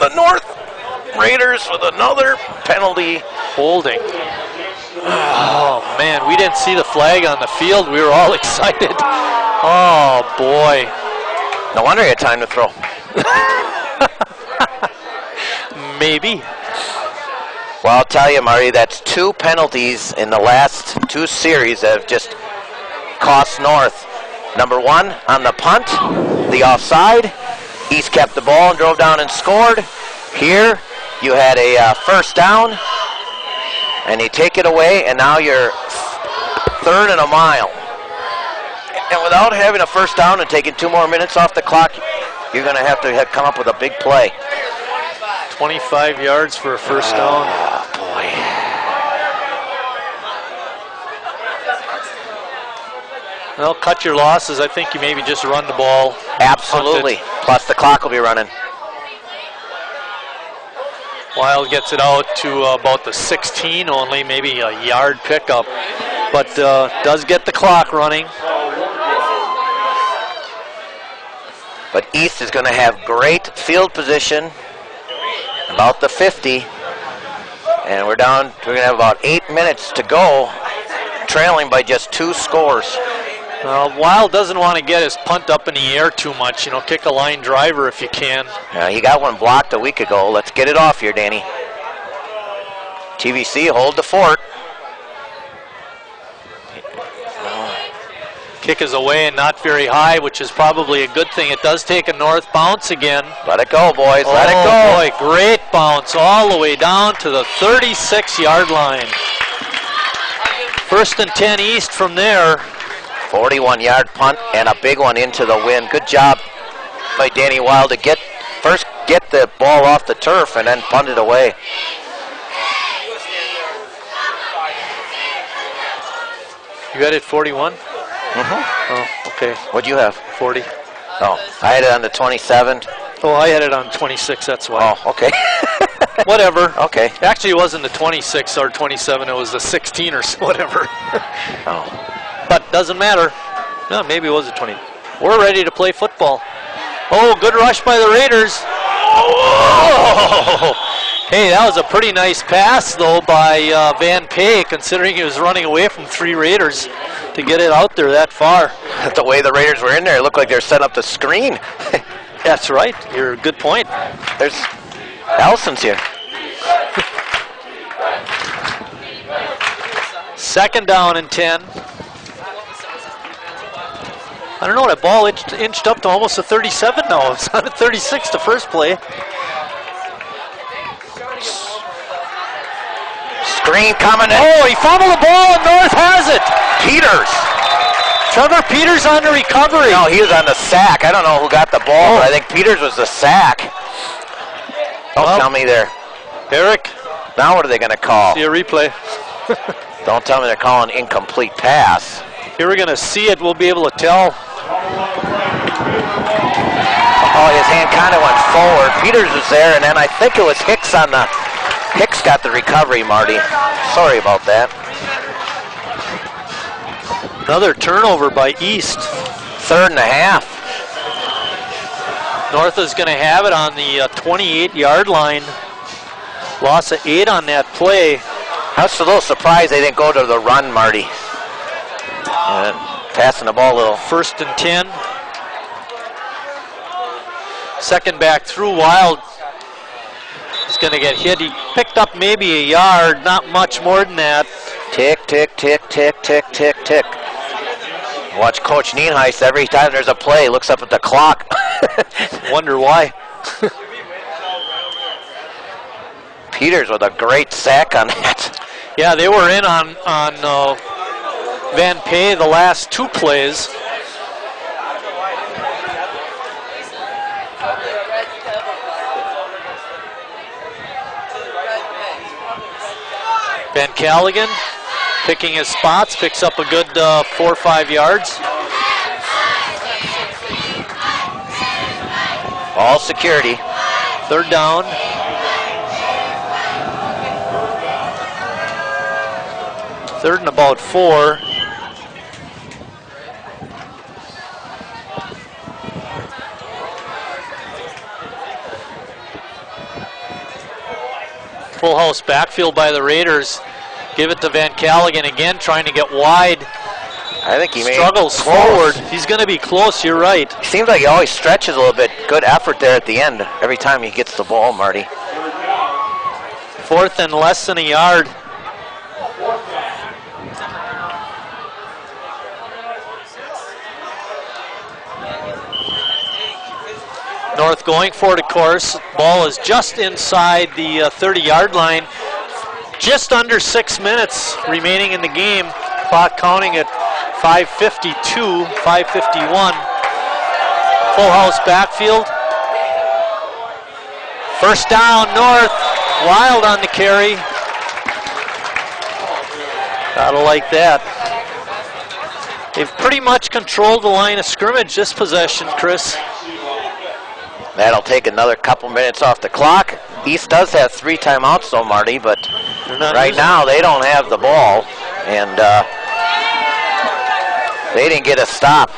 The North Raiders with another penalty. Holding. Oh, man, we didn't see the flag on the field. We were all excited. Oh, boy. No wonder you had time to throw. Maybe. Well, I'll tell you, Marty, that's 2 penalties in the last 2 series that have just cost North. Number 1, on the punt, the offside. East kept the ball and drove down and scored. Here, you had a first down, and you take it away, and now you're 3rd and a mile. And without having a first down and taking 2 more minutes off the clock, you're going to have to come up with a big play. 25 yards for a first down. Oh, boy. Well, cut your losses. I think you maybe just run the ball. Absolutely. Plus the clock will be running. Wild gets it out to about the 16 only, maybe a yard pickup. But does get the clock running. But East is going to have great field position. About the 50, and we're going to have about 8 minutes to go, trailing by just 2 scores. Wild doesn't want to get his punt up in the air too much. You know, kick a line driver if you can. He got one blocked a week ago. Let's get it off here, Danny. TVC, hold the fort. Kick is away and not very high, which is probably a good thing. It does take a North bounce again. Let it go, boys. Let it go. Oh, boy, great bounce all the way down to the 36-yard line. 1st and 10 East from there. 41-yard punt and a big one into the wind. Good job by Danny Wild to first get the ball off the turf and then punt it away. You had it 41? Mm-hmm. Oh, okay. What'd you have? 40. Oh, I had it on the 27. Oh, I had it on 26, that's why. Oh, okay. Whatever. Okay. Actually, it wasn't the 26 or 27, it was the 16 or whatever. Oh. But doesn't matter. No, maybe it was the 20. We're ready to play football. Oh, good rush by the Raiders. Oh! Hey, that was a pretty nice pass, though, by Van Pay, considering he was running away from 3 Raiders to get it out there that far. The way the Raiders were in there, it looked like they were setting up the screen. That's right. You're a good point. There's Allison's here. Second down and 10. I don't know, that ball inched up to almost a 37 now. It's on a 36 the first play. Screen coming in. Oh, he fumbled the ball and North has it. Peters. Trevor Peters on the recovery. No, he was on the sack. I don't know who got the ball, but I think Peters was the sack. Don't tell me there. Eric. Now what are they going to call? See a replay. Don't tell me they're calling incomplete pass. Here we're going to see it. We'll be able to tell. Oh, his hand kind of went forward. Peters was there, and then I think it was Hicks on the... Hicks got the recovery, Marty. Sorry about that. Another turnover by East. 3rd and a half. North is going to have it on the 28-yard line. Loss of 8 on that play. I was a little surprised they didn't go to the run, Marty. Passing the ball a little. 1st and 10. Second back through. Wild is going to get hit. He picked up maybe a yard, not much more than that. Tick, tick, tick, tick, tick, tick, tick. Watch Coach Nienhuis every time there's a play, looks up at the clock. Wonder why. Peters with a great sack on that. Yeah, they were in on Van Pay the last 2 plays. Van Callaghan picking his spots, picks up a good 4 or 5 yards. All security. 3rd down. Third and about 4. Full house backfield by the Raiders. Give it to Van Callaghan again, trying to get wide. I think he struggles forward. He's going to be close, you're right. It seems like he always stretches a little bit. Good effort there at the end every time he gets the ball, Marty. 4th and less than a yard. North going for it, of course. Ball is just inside the 30-yard line. Just under 6 minutes remaining in the game. Clock counting at 5:52, 5:51. Full house backfield. 1st down, North. Wild on the carry. Gotta like that. They've pretty much controlled the line of scrimmage this possession, Chris. That'll take another couple minutes off the clock. East does have 3 timeouts though, Marty, but right now they don't have the ball, and they didn't get a stop.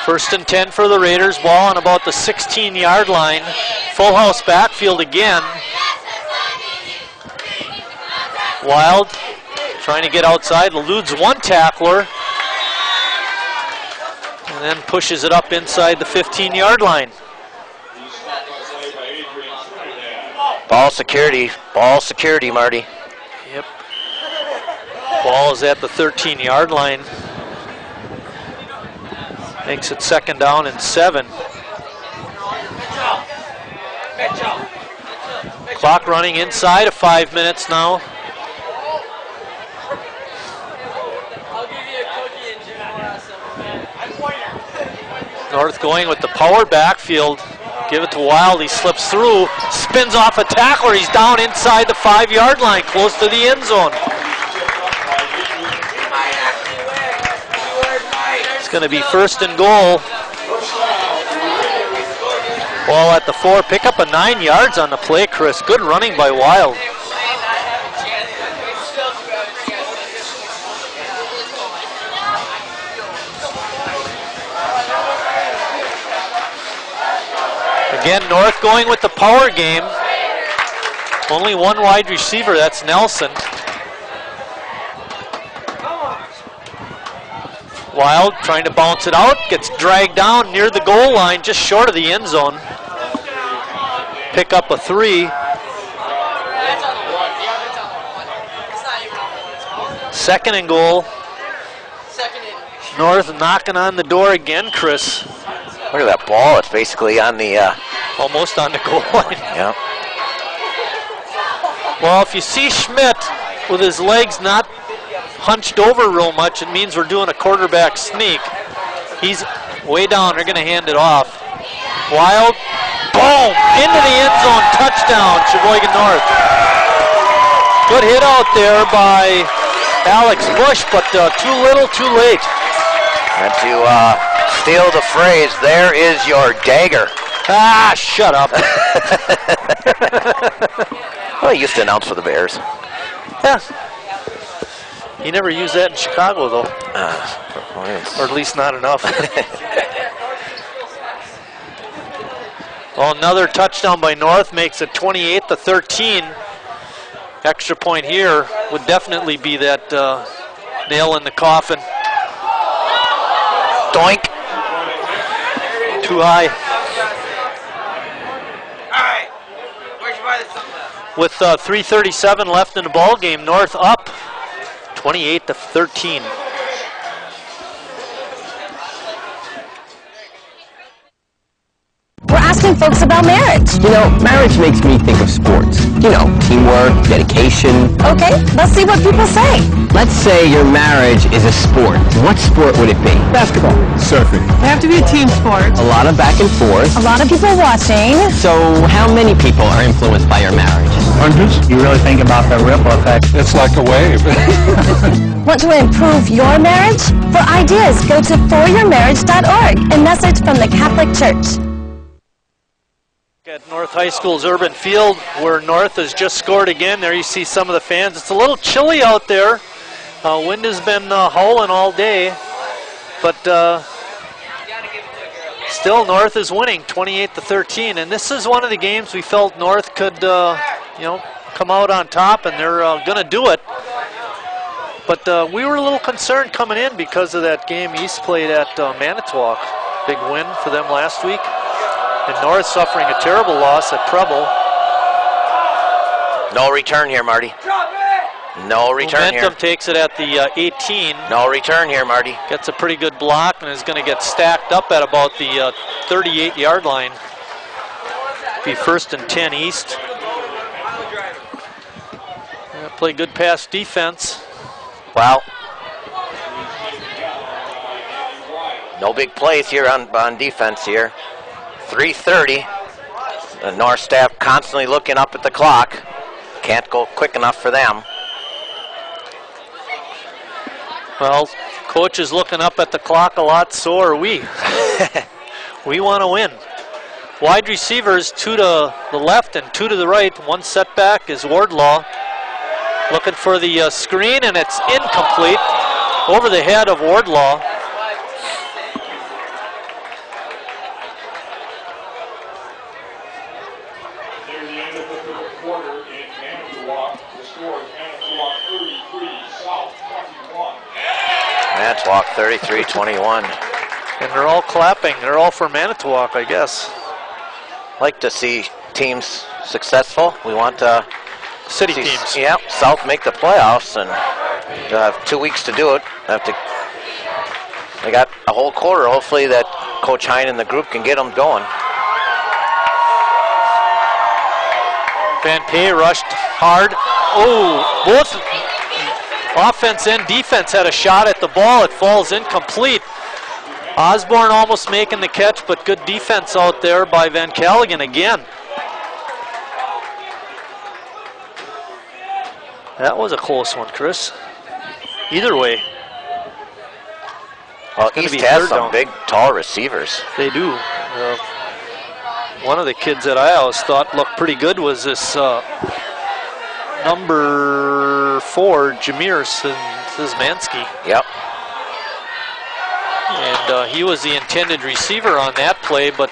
First and 10 for the Raiders, ball on about the 16-yard line. Full house backfield again. Wild trying to get outside, eludes one tackler, and then pushes it up inside the 15-yard line. Ball security, Marty. Yep. Ball is at the 13-yard line. Makes it 2nd down and 7. Clock running inside of 5 minutes now. North going with the power backfield. Give it to Wild, he slips through, spins off a tackler, he's down inside the 5-yard line, close to the end zone. It's going to be 1st and goal. Ball at the 4, pick up a 9 yards on the play, Chris. Good running by Wild. Again, North going with the power game. Only one wide receiver, that's Nelson. Wild trying to bounce it out, gets dragged down near the goal line, just short of the end zone. Pick up a 3. Second and goal. North knocking on the door again, Chris. Look at that ball. It's basically on the... almost on the goal line. Yeah. Well, if you see Schmidt with his legs not hunched over real much, it means we're doing a quarterback sneak. He's way down. They're going to hand it off. Wild. Boom! Into the end zone. Touchdown, Sheboygan North. Good hit out there by Alex Bush, but too little, too late. And to steal the phrase, there is your dagger. Ah, shut up. Well, he used to announce for the Bears. Yeah. He never used that in Chicago, though. Or at least not enough. Well, another touchdown by North makes it 28-13. Extra point here would definitely be that nail in the coffin. Doink. Too high. With 3:37 left in the ball game, North up 28-13. We're asking folks about marriage. You know, marriage makes me think of sports. You know, teamwork, dedication. Okay, let's see what people say. Let's say your marriage is a sport. What sport would it be? Basketball. Surfing. They have to be a team sport. A lot of back and forth. A lot of people watching. So how many people are influenced by your marriage? Hundreds. You really think about the ripple effect. It's like a wave. Want to improve your marriage? For ideas, go to foryourmarriage.org and message from the Catholic Church. At North High School's urban field, where North has just scored again. There you see some of the fans. It's a little chilly out there. Wind has been howling all day, but still North is winning 28-13. And this is one of the games we felt North could, come out on top, and they're going to do it. But we were a little concerned coming in because of that game East played at Manitowoc. Big win for them last week. And North suffering a terrible loss at Preble. No return here, Marty. No return Momentum here. takes it at the 18. No return here, Marty. Gets a pretty good block and is going to get stacked up at about the 38-yard line. Be 1st and 10 East. Play good pass defense. Well, no big plays here on defense here. 3:30. The North staff constantly looking up at the clock. Can't go quick enough for them. Well, coach is looking up at the clock a lot, so are we. We want to win. Wide receivers, 2 to the left and 2 to the right. One setback is Wardlaw. Looking for the screen, and it's incomplete. Over the head of Wardlaw. Manitowoc 33-21. And they're all clapping. They're all for Manitowoc, I guess. Like to see teams successful. We want city teams. Yeah, South make the playoffs, and they'll have 2 weeks to do it. They got a whole quarter. Hopefully that Coach Hine and the group can get them going. Van Pay rushed hard. Oh, both offense and defense had a shot at the ball. It falls incomplete. Osborne almost making the catch, but good defense out there by Van Callaghan again. That was a close one, Chris. Either way. Well, East has some big, tall receivers. They do. One of the kids that I always thought looked pretty good was this number 4, Jameer Szymanski. Yep. And he was the intended receiver on that play, but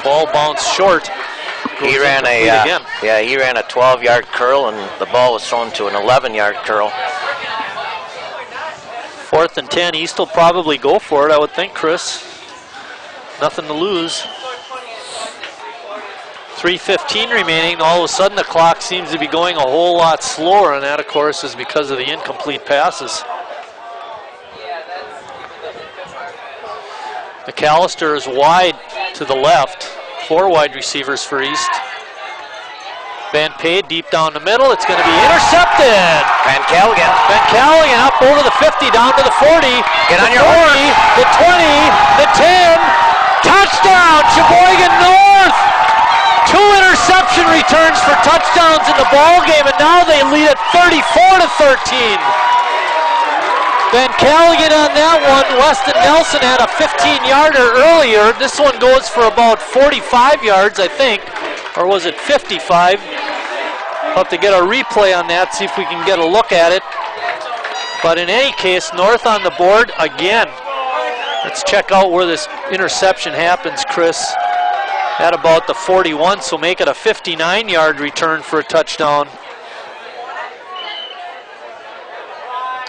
ball bounced short. He ran a he ran a 12-yard curl, and the ball was thrown to an 11-yard curl. 4th and 10. East will probably go for it, I would think, Chris. Nothing to lose. 3:15 remaining. All of a sudden, the clock seems to be going a whole lot slower, and that, of course, is because of the incomplete passes. McAllister is wide to the left. 4 wide receivers for East. Van Pay deep down the middle. It's going to be intercepted. Van Callaghan up over the 50, down to the 40. Get on the your 40, the 20, the 10. Touchdown, Sheboygan North. 2 interception returns for touchdowns in the ball game, and now they lead at 34-13. Van Callaghan on that one. Weston Nelson had a 15-yarder earlier. This one goes for about 45 yards, I think. Or was it 55? We'll have to get a replay on that, see if we can get a look at it. But in any case, North on the board again. Let's check out where this interception happens, Chris. At about the 41, so make it a 59-yard return for a touchdown.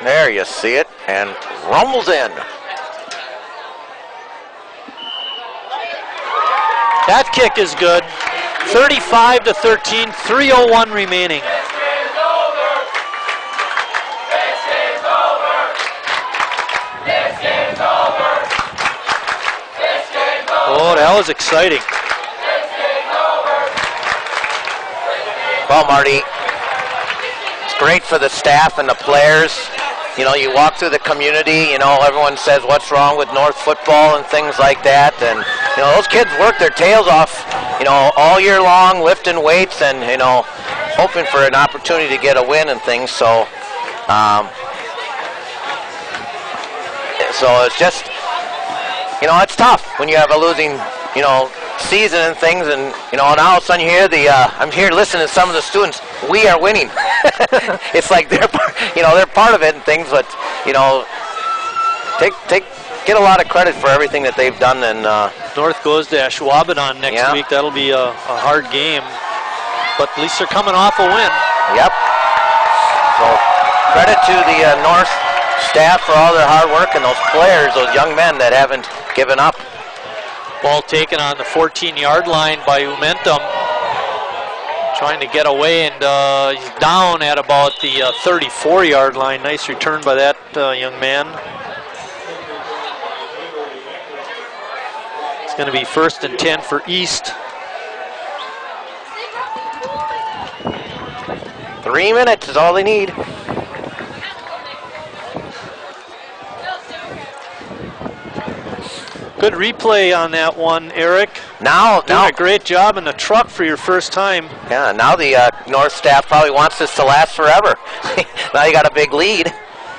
There you see it, and rumbles in. That kick is good. 35-13, 3:01 remaining. Oh, that was exciting. Well, Marty, it's great for the staff and the players. You know, you walk through the community, you know, everyone says what's wrong with North football and things like that. And, you know, those kids work their tails off, you know, all year long, lifting weights and, you know, hoping for an opportunity to get a win and things. So, it's just, you know, it's tough when you have a losing, you know, season and things, and you know, now all of a sudden you hear I'm here listening to some of the students. We are winning. It's like they're part of it and things, but you know, get a lot of credit for everything that they've done. And North goes to Ashwaubenon next week. That'll be a hard game, but at least they're coming off a win. Yep. So credit to the North staff for all their hard work and those players, those young men that haven't given up. Ball taken on the 14-yard line by Umentum. Trying to get away, and he's down at about the 34-yard line. Nice return by that young man. It's going to be 1st and 10 for East. 3 minutes is all they need. Good replay on that one, Eric. Now, doing a great job in the truck for your first time. Yeah, now the North staff probably wants this to last forever. Now you got a big lead.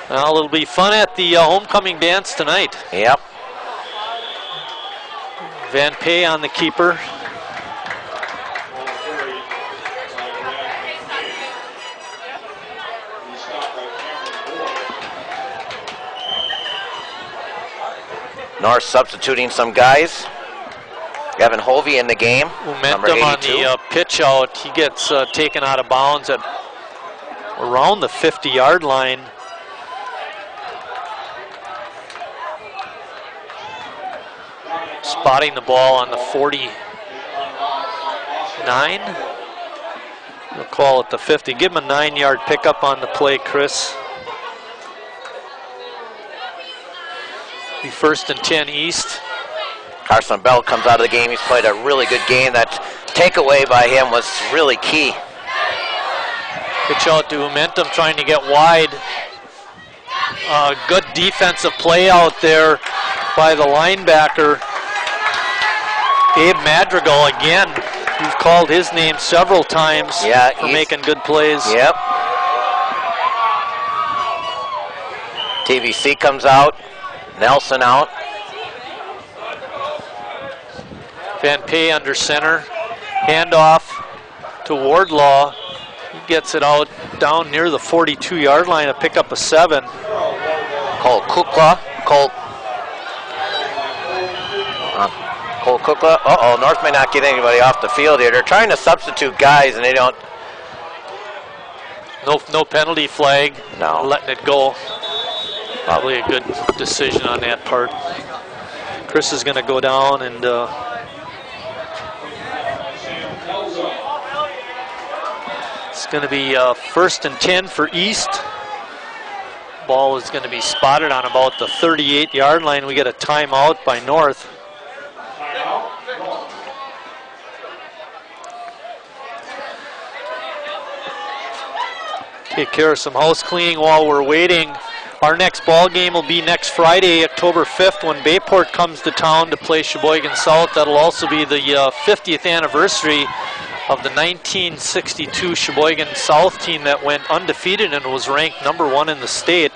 Well, it'll be fun at the homecoming dance tonight. Yep. Van Pay on the keeper. North substituting some guys. Evan Hovey in the game. Momentum on the pitch out. He gets taken out of bounds at around the 50-yard line. Spotting the ball on the 49. We'll call it the 50. Give him a 9-yard pickup on the play, Chris. Be 1st and 10 East. Carson Bell comes out of the game. He's played a really good game. That takeaway by him was really key. Pitch out to Umentum, trying to get wide. Good defensive play out there by the linebacker. Abe Madrigal again. You've called his name several times for making good plays. Yep. TVC comes out. Nelson out. Van Pay under center. Handoff to Wardlaw. He gets it out down near the 42-yard line to pick up a 7. Cole Kukla. Cole Cole Kukla. Uh-oh, North may not get anybody off the field here. They're trying to substitute guys, and they don't. No penalty flag. No. Letting it go. Probably a good decision on that part. Chris is going to go down and it's going to be 1st and 10 for East. Ball is going to be spotted on about the 38-yard line. We get a timeout by North. Take care of some house cleaning while we're waiting. Our next ball game will be next Friday, October 5th, when Bayport comes to town to play Sheboygan South. That'll also be the 50th anniversary of the 1962 Sheboygan South team that went undefeated and was ranked #1 in the state.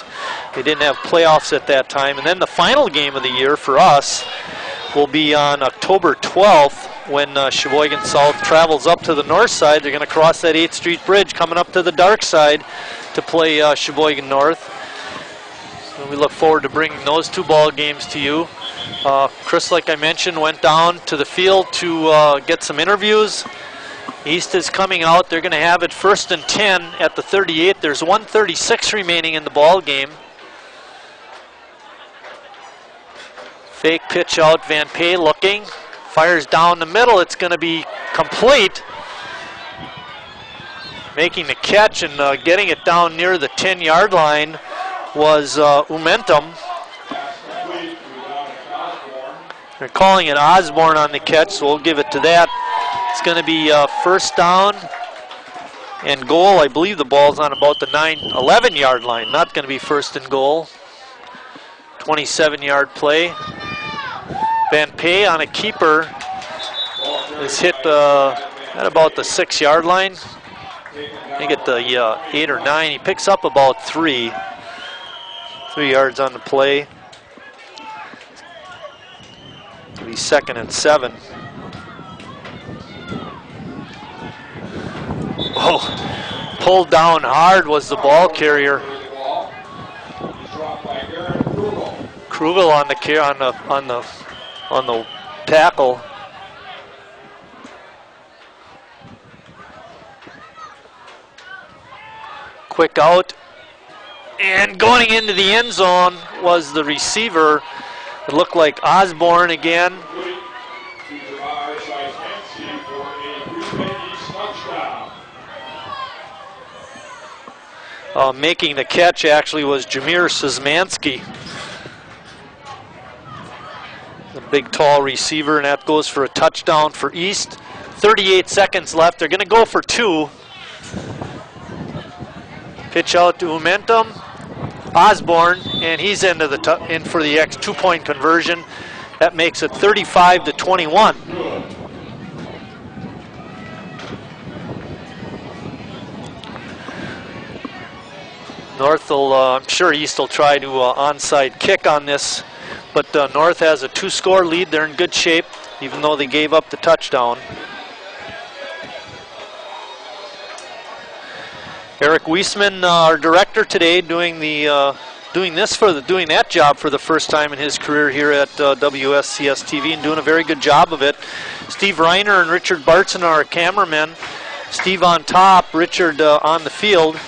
They didn't have playoffs at that time. And then the final game of the year for us will be on October 12th when Sheboygan South travels up to the north side. They're going to cross that 8th Street Bridge coming up to the dark side to play Sheboygan North. So we look forward to bringing those two ball games to you. Chris, like I mentioned, went down to the field to get some interviews. East is coming out. They're going to have it 1st and 10 at the 38. There's 1:36 remaining in the ball game. Fake pitch out, Van Pay looking. Fires down the middle. It's going to be complete. Making the catch and getting it down near the 10-yard line was Umentum. They're calling it Osborne on the catch, so we'll give it to that. It's going to be 1st down and goal. I believe the ball's on about the 11-yard line. Not going to be 1st and goal. 27-yard play. Van Pay on a keeper is hit at about the 6-yard line. I think at the 8 or 9. He picks up about 3 yards on the play. It'll be 2nd and 7. Oh, pulled down hard was the ball carrier. Krugel on the tackle. Quick out. And going into the end zone was the receiver. It looked like Osborne again. Making the catch actually was Jameer Szymanski. The big tall receiver, and that goes for a touchdown for East. 38 seconds left. They're going to go for 2. Pitch out to Umentum. Osborne, and he's in for the 2-point conversion. That makes it 35-21. North will, I'm sure East will try to onside kick on this, but North has a 2-score lead. They're in good shape, even though they gave up the touchdown. Eric Wiesman, our director today, doing that job for the first time in his career here at WSCS TV, and doing a very good job of it. Steve Reiner and Richard Bartson are our cameramen. Steve on top, Richard on the field.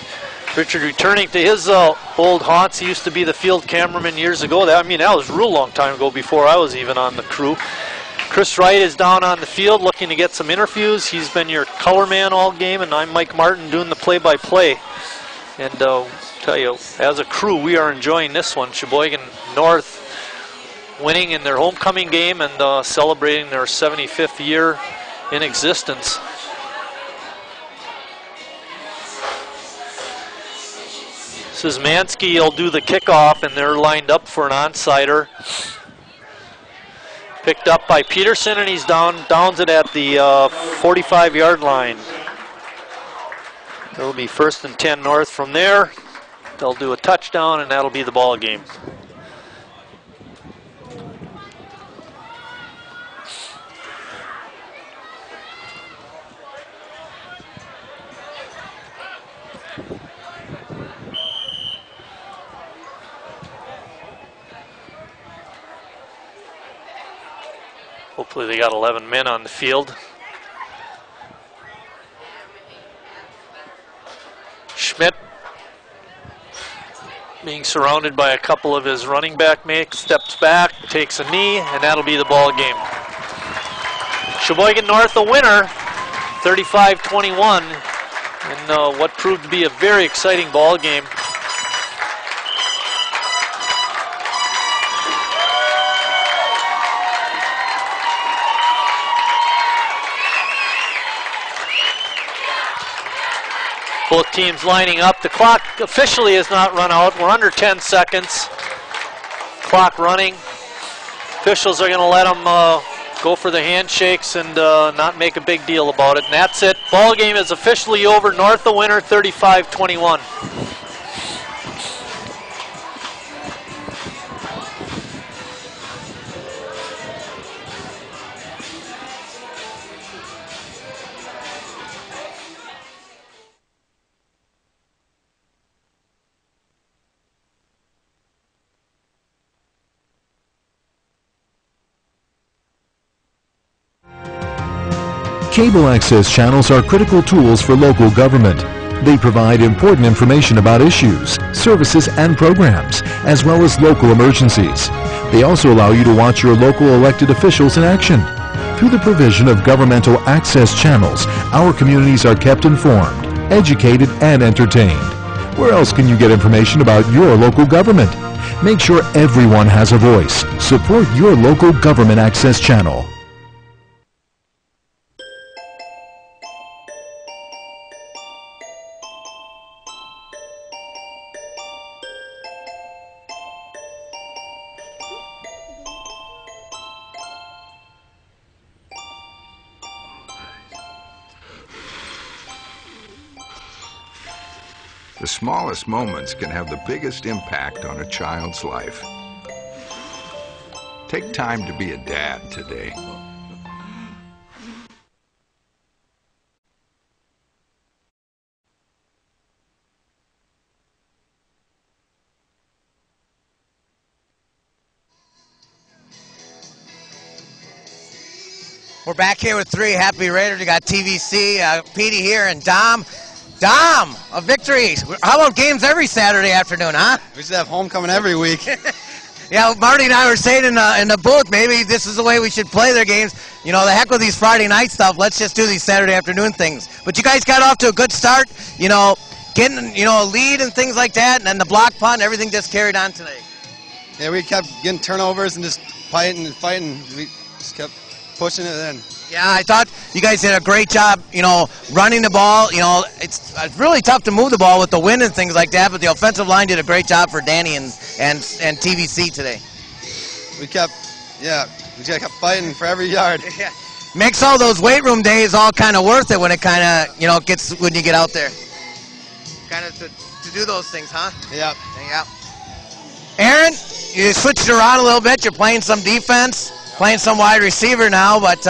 Richard returning to his old haunts. He used to be the field cameraman years ago. That was a real long time ago, before I was even on the crew. Chris Wright is down on the field looking to get some interviews. He's been your color man all game, and I'm Mike Martin doing the play-by-play. And tell you, as a crew, we are enjoying this one. Sheboygan North winning in their homecoming game and celebrating their 75th year in existence. Szymanski will do the kickoff, and they're lined up for an onsider. Picked up by Peterson, and he's downs it at the 45-yard line. It'll be 1st and 10 North from there. They'll do a touchdown, and that'll be the ball game. Hopefully they got 11 men on the field. Schmidt being surrounded by a couple of his running back mates, steps back, takes a knee, and that'll be the ball game. Sheboygan North a winner, 35-21, in what proved to be a very exciting ball game. Both teams lining up. The clock officially has not run out. We're under 10 seconds. Clock running. Officials are going to let them go for the handshakes and not make a big deal about it. And that's it. Ball game is officially over. North the winner, 35-21. Cable access channels are critical tools for local government. They provide important information about issues, services, and programs, as well as local emergencies. They also allow you to watch your local elected officials in action. Through the provision of governmental access channels, our communities are kept informed, educated, and entertained. Where else can you get information about your local government? Make sure everyone has a voice. Support your local government access channel. The smallest moments can have the biggest impact on a child's life. Take time to be a dad today. We're back here with three happy Raiders. We got TVC, Petey here, and Dom. Dom, a victory. How about games every Saturday afternoon, huh? We should have homecoming every week. Yeah, Marty and I were saying in the booth, maybe this is the way we should play their games. You know, the heck with these Friday night stuff. Let's just do these Saturday afternoon things. But you guys got off to a good start, you know, getting, you know, a lead and things like that, and then the block punt, everything just carried on today. Yeah, we kept getting turnovers and just fighting and fighting. We just kept pushing it in. Yeah, I thought you guys did a great job, you know, running the ball. You know, it's really tough to move the ball with the wind and things like that, but the offensive line did a great job for Danny and TVC today. We just kept fighting for every yard. Yeah. Makes all those weight room days all kind of worth it when it kind of, you know, gets when you get out there. Kind of to do those things, huh? Yeah. Yeah. Aaron, you switched around a little bit. You're playing some defense, playing some wide receiver now, but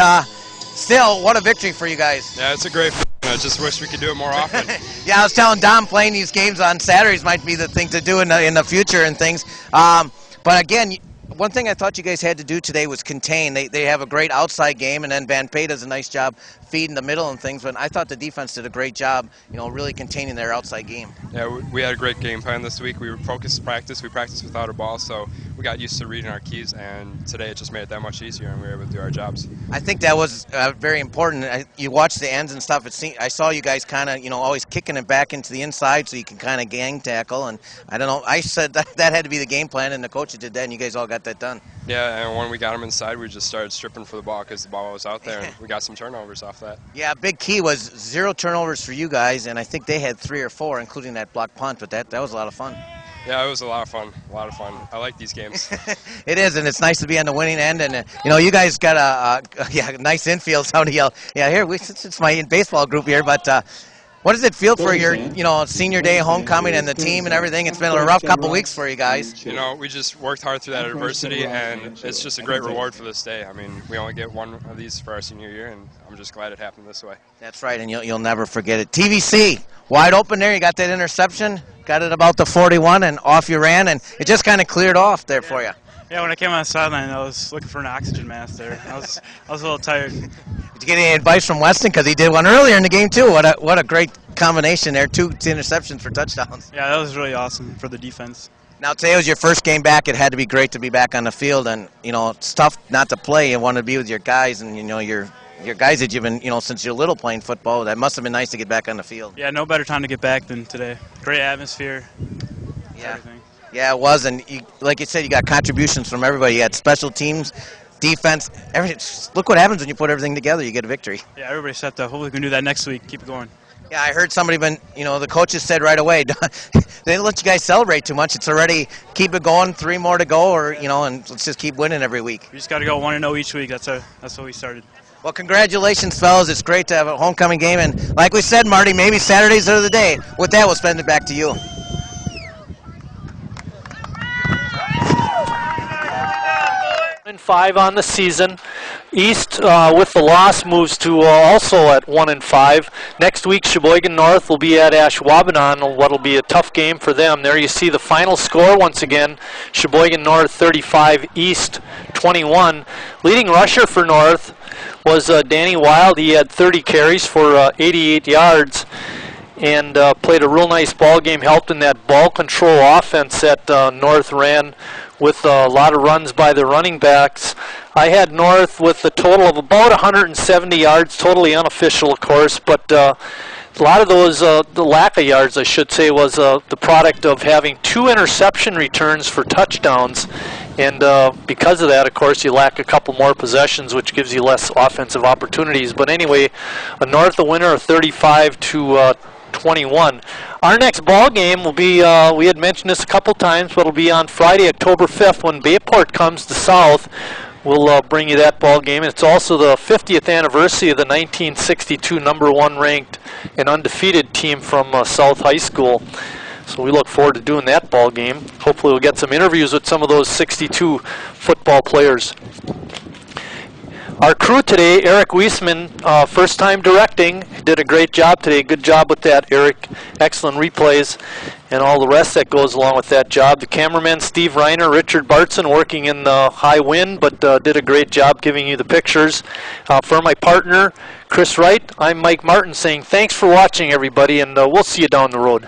still, what a victory for you guys. Yeah, it's a great feeling. I just wish we could do it more often. Yeah, I was telling Dom playing these games on Saturdays might be the thing to do in the future and things. But again, one thing I thought you guys had to do today was contain. They have a great outside game, and then Van Pay does a nice job feeding the middle and things, but I thought the defense did a great job, you know, really containing their outside game. Yeah, we had a great game plan this week. We were focused practice. We practiced without a ball, so we got used to reading our keys, and today it just made it that much easier, and we were able to do our jobs. I think that was very important. You watch the ends and stuff. I saw you guys kind of, you know, always kicking it back into the inside so you can kind of gang tackle, and I don't know, I said that had to be the game plan, and the coaches did that, and you guys all got that done. Yeah, and when we got them inside, we just started stripping for the ball because the ball was out there, and we got some turnovers off that. Yeah, big key was 0 turnovers for you guys, and I think they had 3 or 4, including that block punt, but that was a lot of fun. Yeah, it was a lot of fun. I like these games. It is, and it's nice to be on the winning end, and you know, you guys got a nice infield. Somebody yell, yeah, here, it's my baseball group here, but what does it feel for your, you know, senior day, homecoming, and the team and everything? It's been a rough couple weeks for you guys. You know, we just worked hard through that adversity, and it's just a great reward for this day. I mean, we only get one of these for our senior year, and I'm just glad it happened this way. That's right, and you'll never forget it. TVC, wide open there. You got that interception, got it about the 41, and off you ran, and it just kind of cleared off there for you. Yeah, when I came on the sideline, I was looking for an oxygen mask there. I was a little tired. Did you get any advice from Weston? Because he did one earlier in the game too. What a great combination there. 2 interceptions for touchdowns. Yeah, that was really awesome for the defense. Now today was your first game back. It had to be great to be back on the field, and it's tough not to play. You want to be with your guys, and your guys that you've been since you're little playing football. That must have been nice to get back on the field. Yeah, no better time to get back than today. Great atmosphere. Yeah. Everything. Yeah, it was, and like you said, you got contributions from everybody. You had special teams, defense, everything. Look what happens when you put everything together. You get a victory. Yeah, everybody stepped up. Hopefully we can do that next week. Keep it going. Yeah, I heard somebody the coaches said right away, they didn't let you guys celebrate too much. It's already keep it going, 3 more to go, or and let's just keep winning every week. We just got to go 1-0 each week. That's what we started. Well, congratulations, fellas. It's great to have a homecoming game, and like we said, Marty, maybe Saturdays are the day. With that, we'll spend it back to you. 1-5 on the season. East, with the loss, moves to also at 1-5. Next week, Sheboygan North will be at Ashwaubenon. What'll be a tough game for them. There you see the final score once again. Sheboygan North 35, East 21. Leading rusher for North was Danny Wild. He had 30 carries for 88 yards. And played a real nice ball game, helped in that ball control offense that North ran with a lot of runs by the running backs. I had North with a total of about 170 yards, totally unofficial, of course, but a lot of those, the lack of yards, I should say, was the product of having 2 interception returns for touchdowns. And because of that, of course, you lack a couple more possessions, which gives you less offensive opportunities. But anyway, North a winner of 35 to 21. Our next ball game will be, we had mentioned this a couple times, but it'll be on Friday, October 5th when Bayport comes to South. We'll bring you that ball game. It's also the 50th anniversary of the 1962 #1 ranked and undefeated team from South High School. So we look forward to doing that ball game. Hopefully we'll get some interviews with some of those 62 football players. Our crew today, Eric Wiesman, first time directing, did a great job today. Good job with that, Eric. Excellent replays and all the rest that goes along with that job. The cameraman, Steve Reiner, Richard Bartson, working in the high wind, but did a great job giving you the pictures. For my partner, Chris Wright, I'm Mike Martin saying thanks for watching, everybody, and we'll see you down the road.